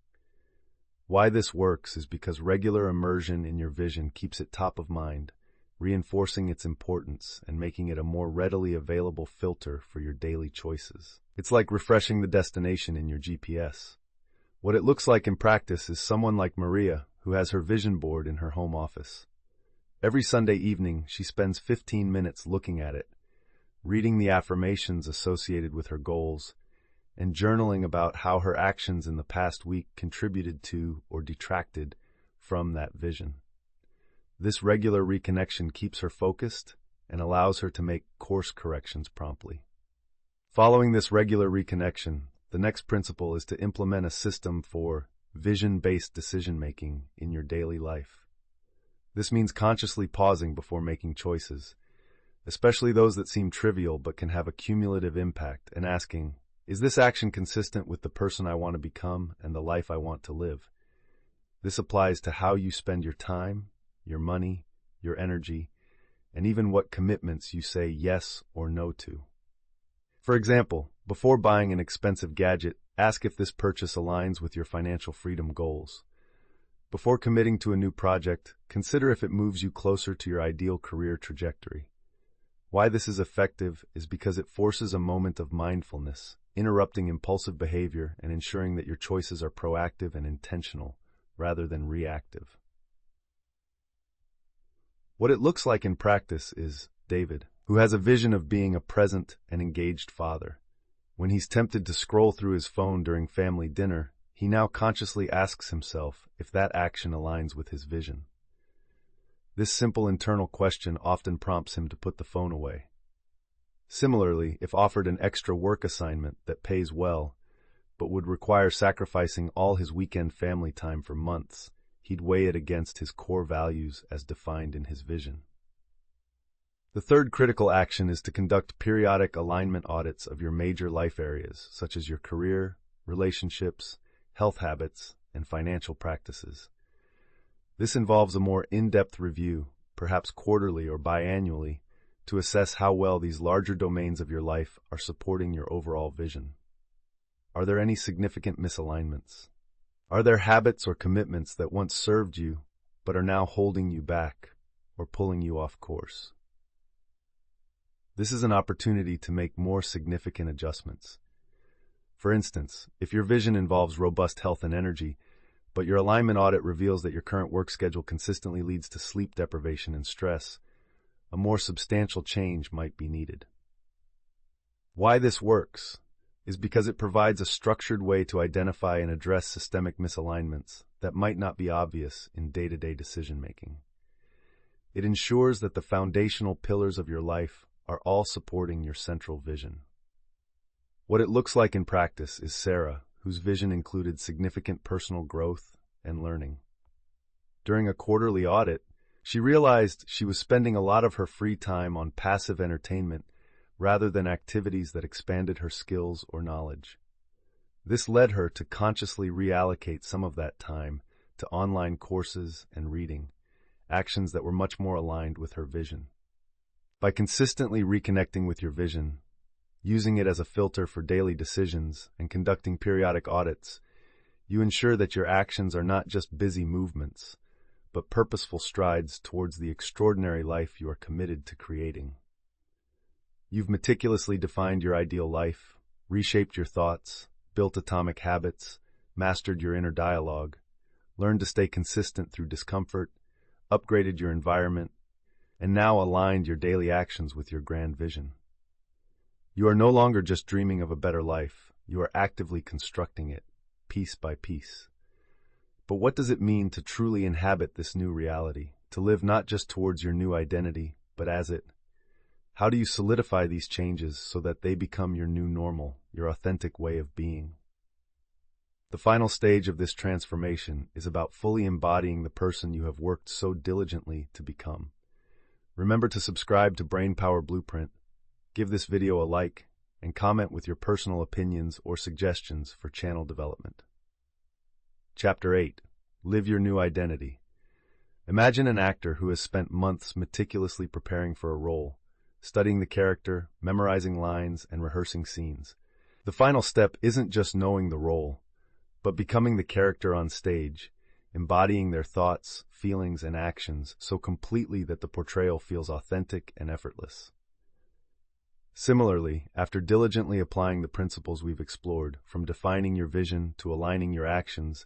Why this works is because regular immersion in your vision keeps it top of mind, reinforcing its importance and making it a more readily available filter for your daily choices. It's like refreshing the destination in your GPS. What it looks like in practice is someone like Maria, who has her vision board in her home office. Every Sunday evening, she spends 15 minutes looking at it, reading the affirmations associated with her goals, and journaling about how her actions in the past week contributed to or detracted from that vision. This regular reconnection keeps her focused and allows her to make course corrections promptly. Following this regular reconnection, the next principle is to implement a system for vision-based decision-making in your daily life. This means consciously pausing before making choices, especially those that seem trivial but can have a cumulative impact, and asking, is this action consistent with the person I want to become and the life I want to live? This applies to how you spend your time, your money, your energy, and even what commitments you say yes or no to. For example, before buying an expensive gadget, ask if this purchase aligns with your financial freedom goals. Before committing to a new project, consider if it moves you closer to your ideal career trajectory. Why this is effective is because it forces a moment of mindfulness, interrupting impulsive behavior and ensuring that your choices are proactive and intentional, rather than reactive. What it looks like in practice is David, who has a vision of being a present and engaged father. When he's tempted to scroll through his phone during family dinner, he now consciously asks himself if that action aligns with his vision. This simple internal question often prompts him to put the phone away. Similarly, if offered an extra work assignment that pays well, but would require sacrificing all his weekend family time for months, he'd weigh it against his core values as defined in his vision. The third critical action is to conduct periodic alignment audits of your major life areas, such as your career, relationships, health habits, and financial practices. This involves a more in-depth review, perhaps quarterly or biannually, to assess how well these larger domains of your life are supporting your overall vision. Are there any significant misalignments? Are there habits or commitments that once served you, but are now holding you back or pulling you off course? This is an opportunity to make more significant adjustments. For instance, if your vision involves robust health and energy, but your alignment audit reveals that your current work schedule consistently leads to sleep deprivation and stress, a more substantial change might be needed. Why this works is because it provides a structured way to identify and address systemic misalignments that might not be obvious in day-to-day decision-making. It ensures that the foundational pillars of your life are all supporting your central vision. What it looks like in practice is Sarah, whose vision included significant personal growth and learning. During a quarterly audit, she realized she was spending a lot of her free time on passive entertainment rather than activities that expanded her skills or knowledge. This led her to consciously reallocate some of that time to online courses and reading, actions that were much more aligned with her vision. By consistently reconnecting with your vision, using it as a filter for daily decisions, and conducting periodic audits, you ensure that your actions are not just busy movements, but purposeful strides towards the extraordinary life you are committed to creating. You've meticulously defined your ideal life, reshaped your thoughts, built atomic habits, mastered your inner dialogue, learned to stay consistent through discomfort, upgraded your environment, and now aligned your daily actions with your grand vision. You are no longer just dreaming of a better life, you are actively constructing it, piece by piece. But what does it mean to truly inhabit this new reality, to live not just towards your new identity, but as it? How do you solidify these changes so that they become your new normal, your authentic way of being? The final stage of this transformation is about fully embodying the person you have worked so diligently to become. Remember to subscribe to Brainpower Blueprint, give this video a like, and comment with your personal opinions or suggestions for channel development. Chapter 8. Live Your New Identity. Imagine an actor who has spent months meticulously preparing for a role, studying the character, memorizing lines, and rehearsing scenes. The final step isn't just knowing the role, but becoming the character on stage, embodying their thoughts, feelings, and actions so completely that the portrayal feels authentic and effortless. Similarly, after diligently applying the principles we've explored, from defining your vision to aligning your actions,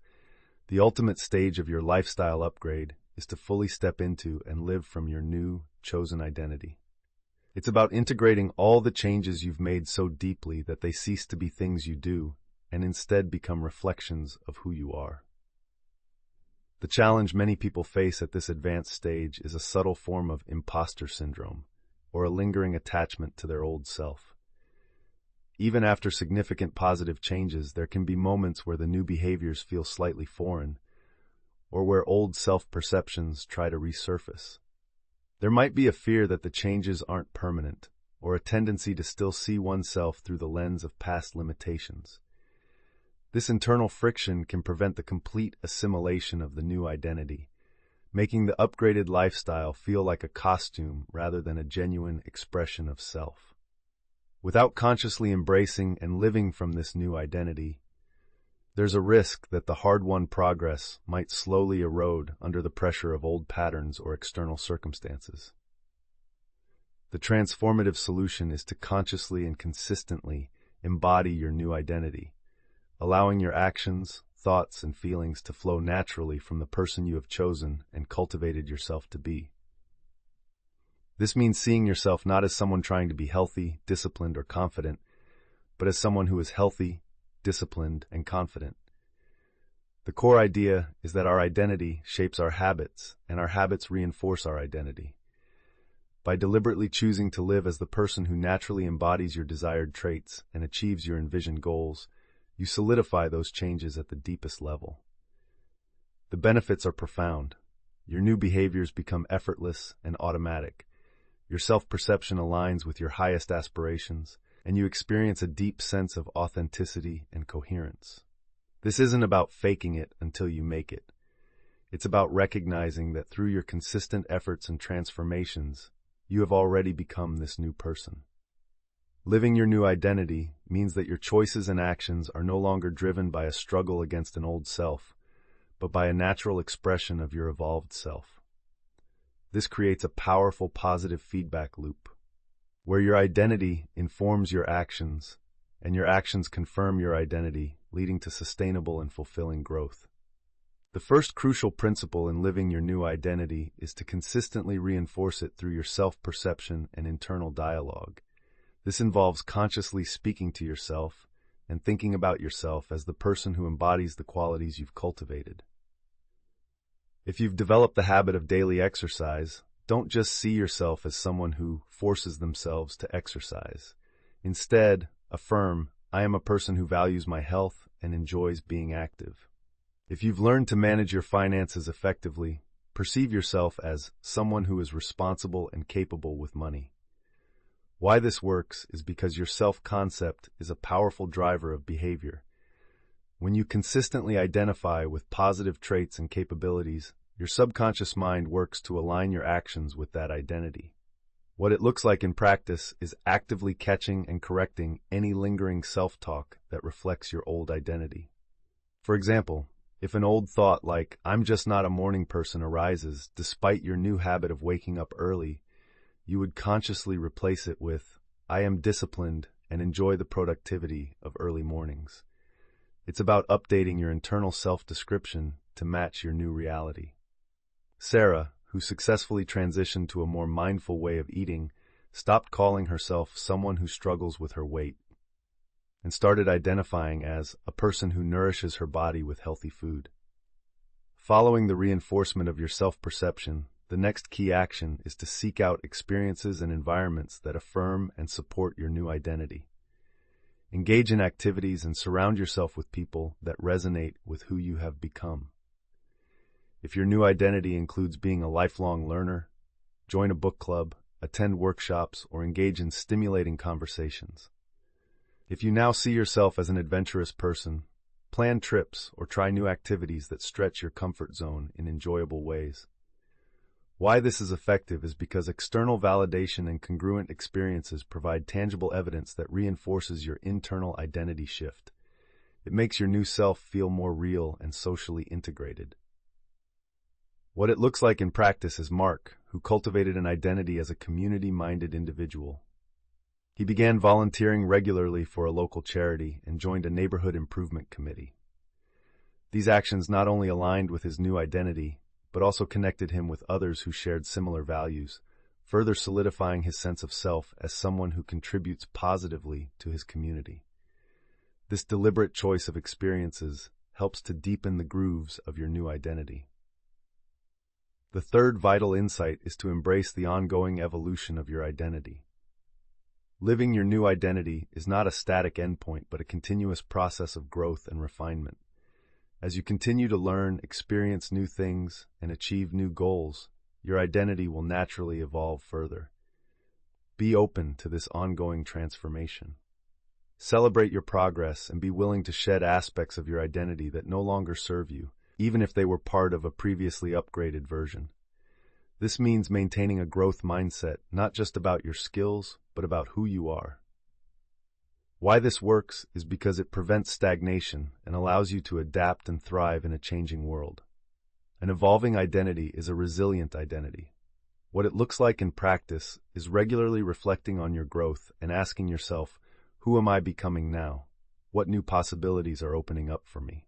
the ultimate stage of your lifestyle upgrade is to fully step into and live from your new, chosen identity. It's about integrating all the changes you've made so deeply that they cease to be things you do and instead become reflections of who you are. The challenge many people face at this advanced stage is a subtle form of imposter syndrome, or a lingering attachment to their old self. Even after significant positive changes, there can be moments where the new behaviors feel slightly foreign, or where old self-perceptions try to resurface. There might be a fear that the changes aren't permanent, or a tendency to still see oneself through the lens of past limitations. This internal friction can prevent the complete assimilation of the new identity, making the upgraded lifestyle feel like a costume rather than a genuine expression of self. Without consciously embracing and living from this new identity, there's a risk that the hard-won progress might slowly erode under the pressure of old patterns or external circumstances. The transformative solution is to consciously and consistently embody your new identity, allowing your actions, thoughts, and feelings to flow naturally from the person you have chosen and cultivated yourself to be. This means seeing yourself not as someone trying to be healthy, disciplined, or confident, but as someone who is healthy, disciplined, and confident. The core idea is that our identity shapes our habits, and our habits reinforce our identity. By deliberately choosing to live as the person who naturally embodies your desired traits and achieves your envisioned goals, you solidify those changes at the deepest level. The benefits are profound. Your new behaviors become effortless and automatic. Your self-perception aligns with your highest aspirations, and you experience a deep sense of authenticity and coherence. This isn't about faking it until you make it. It's about recognizing that through your consistent efforts and transformations, you have already become this new person. Living your new identity means that your choices and actions are no longer driven by a struggle against an old self, but by a natural expression of your evolved self. This creates a powerful positive feedback loop, where your identity informs your actions, and your actions confirm your identity, leading to sustainable and fulfilling growth. The first crucial principle in living your new identity is to consistently reinforce it through your self-perception and internal dialogue. This involves consciously speaking to yourself and thinking about yourself as the person who embodies the qualities you've cultivated. If you've developed the habit of daily exercise, don't just see yourself as someone who forces themselves to exercise. Instead, affirm, I am a person who values my health and enjoys being active. If you've learned to manage your finances effectively, perceive yourself as someone who is responsible and capable with money. Why this works is because your self-concept is a powerful driver of behavior. When you consistently identify with positive traits and capabilities, your subconscious mind works to align your actions with that identity. What it looks like in practice is actively catching and correcting any lingering self-talk that reflects your old identity. For example, if an old thought like, I'm just not a morning person arises despite your new habit of waking up early, you would consciously replace it with, I am disciplined and enjoy the productivity of early mornings. It's about updating your internal self-description to match your new reality. Sarah, who successfully transitioned to a more mindful way of eating, stopped calling herself someone who struggles with her weight and started identifying as a person who nourishes her body with healthy food. Following the reinforcement of your self-perception, the next key action is to seek out experiences and environments that affirm and support your new identity. Engage in activities and surround yourself with people that resonate with who you have become. If your new identity includes being a lifelong learner, join a book club, attend workshops, or engage in stimulating conversations. If you now see yourself as an adventurous person, plan trips or try new activities that stretch your comfort zone in enjoyable ways. Why this is effective is because external validation and congruent experiences provide tangible evidence that reinforces your internal identity shift. It makes your new self feel more real and socially integrated. What it looks like in practice is Mark, who cultivated an identity as a community-minded individual. He began volunteering regularly for a local charity and joined a neighborhood improvement committee. These actions not only aligned with his new identity, but also connected him with others who shared similar values, further solidifying his sense of self as someone who contributes positively to his community. This deliberate choice of experiences helps to deepen the grooves of your new identity. The third vital insight is to embrace the ongoing evolution of your identity. Living your new identity is not a static endpoint, but a continuous process of growth and refinement. As you continue to learn, experience new things, and achieve new goals, your identity will naturally evolve further. Be open to this ongoing transformation. Celebrate your progress and be willing to shed aspects of your identity that no longer serve you, even if they were part of a previously upgraded version. This means maintaining a growth mindset, not just about your skills, but about who you are. Why this works is because it prevents stagnation and allows you to adapt and thrive in a changing world. An evolving identity is a resilient identity. What it looks like in practice is regularly reflecting on your growth and asking yourself, who am I becoming now? What new possibilities are opening up for me?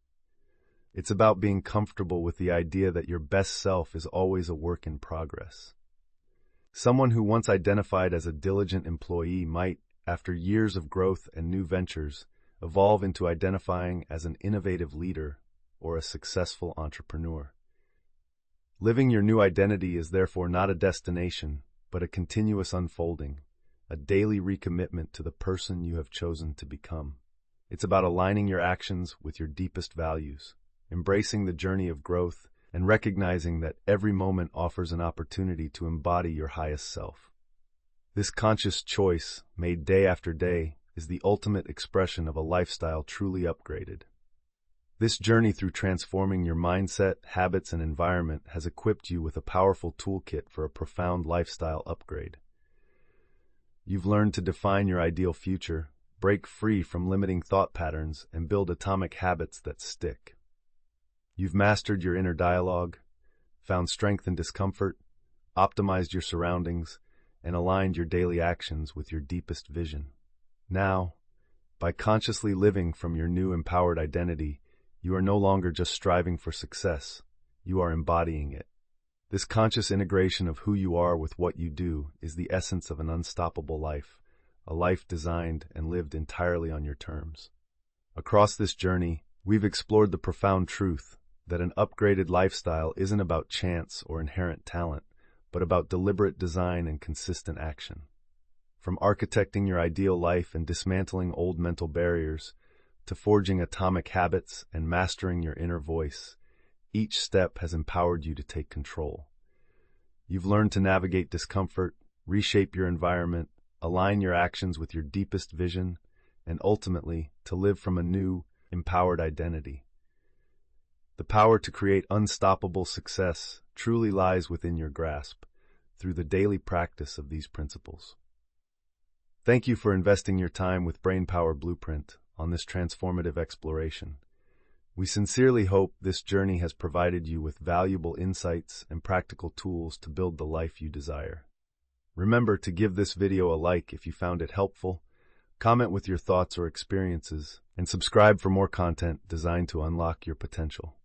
It's about being comfortable with the idea that your best self is always a work in progress. Someone who once identified as a diligent employee might, after years of growth and new ventures, evolve into identifying as an innovative leader or a successful entrepreneur. Living your new identity is therefore not a destination, but a continuous unfolding, a daily recommitment to the person you have chosen to become. It's about aligning your actions with your deepest values, embracing the journey of growth, and recognizing that every moment offers an opportunity to embody your highest self. This conscious choice, made day after day, is the ultimate expression of a lifestyle truly upgraded. This journey through transforming your mindset, habits, and environment has equipped you with a powerful toolkit for a profound lifestyle upgrade. You've learned to define your ideal future, break free from limiting thought patterns, and build atomic habits that stick. You've mastered your inner dialogue, found strength in discomfort, optimized your surroundings, and aligned your daily actions with your deepest vision. Now, by consciously living from your new empowered identity, you are no longer just striving for success, you are embodying it. This conscious integration of who you are with what you do is the essence of an unstoppable life, a life designed and lived entirely on your terms. Across this journey, we've explored the profound truth that an upgraded lifestyle isn't about chance or inherent talent, but about deliberate design and consistent action. From architecting your ideal life and dismantling old mental barriers, to forging atomic habits and mastering your inner voice, each step has empowered you to take control. You've learned to navigate discomfort, reshape your environment, align your actions with your deepest vision, and ultimately, to live from a new, empowered identity. The power to create unstoppable success truly lies within your grasp through the daily practice of these principles. Thank you for investing your time with Brainpower Blueprint on this transformative exploration. We sincerely hope this journey has provided you with valuable insights and practical tools to build the life you desire. Remember to give this video a like if you found it helpful, comment with your thoughts or experiences, and subscribe for more content designed to unlock your potential.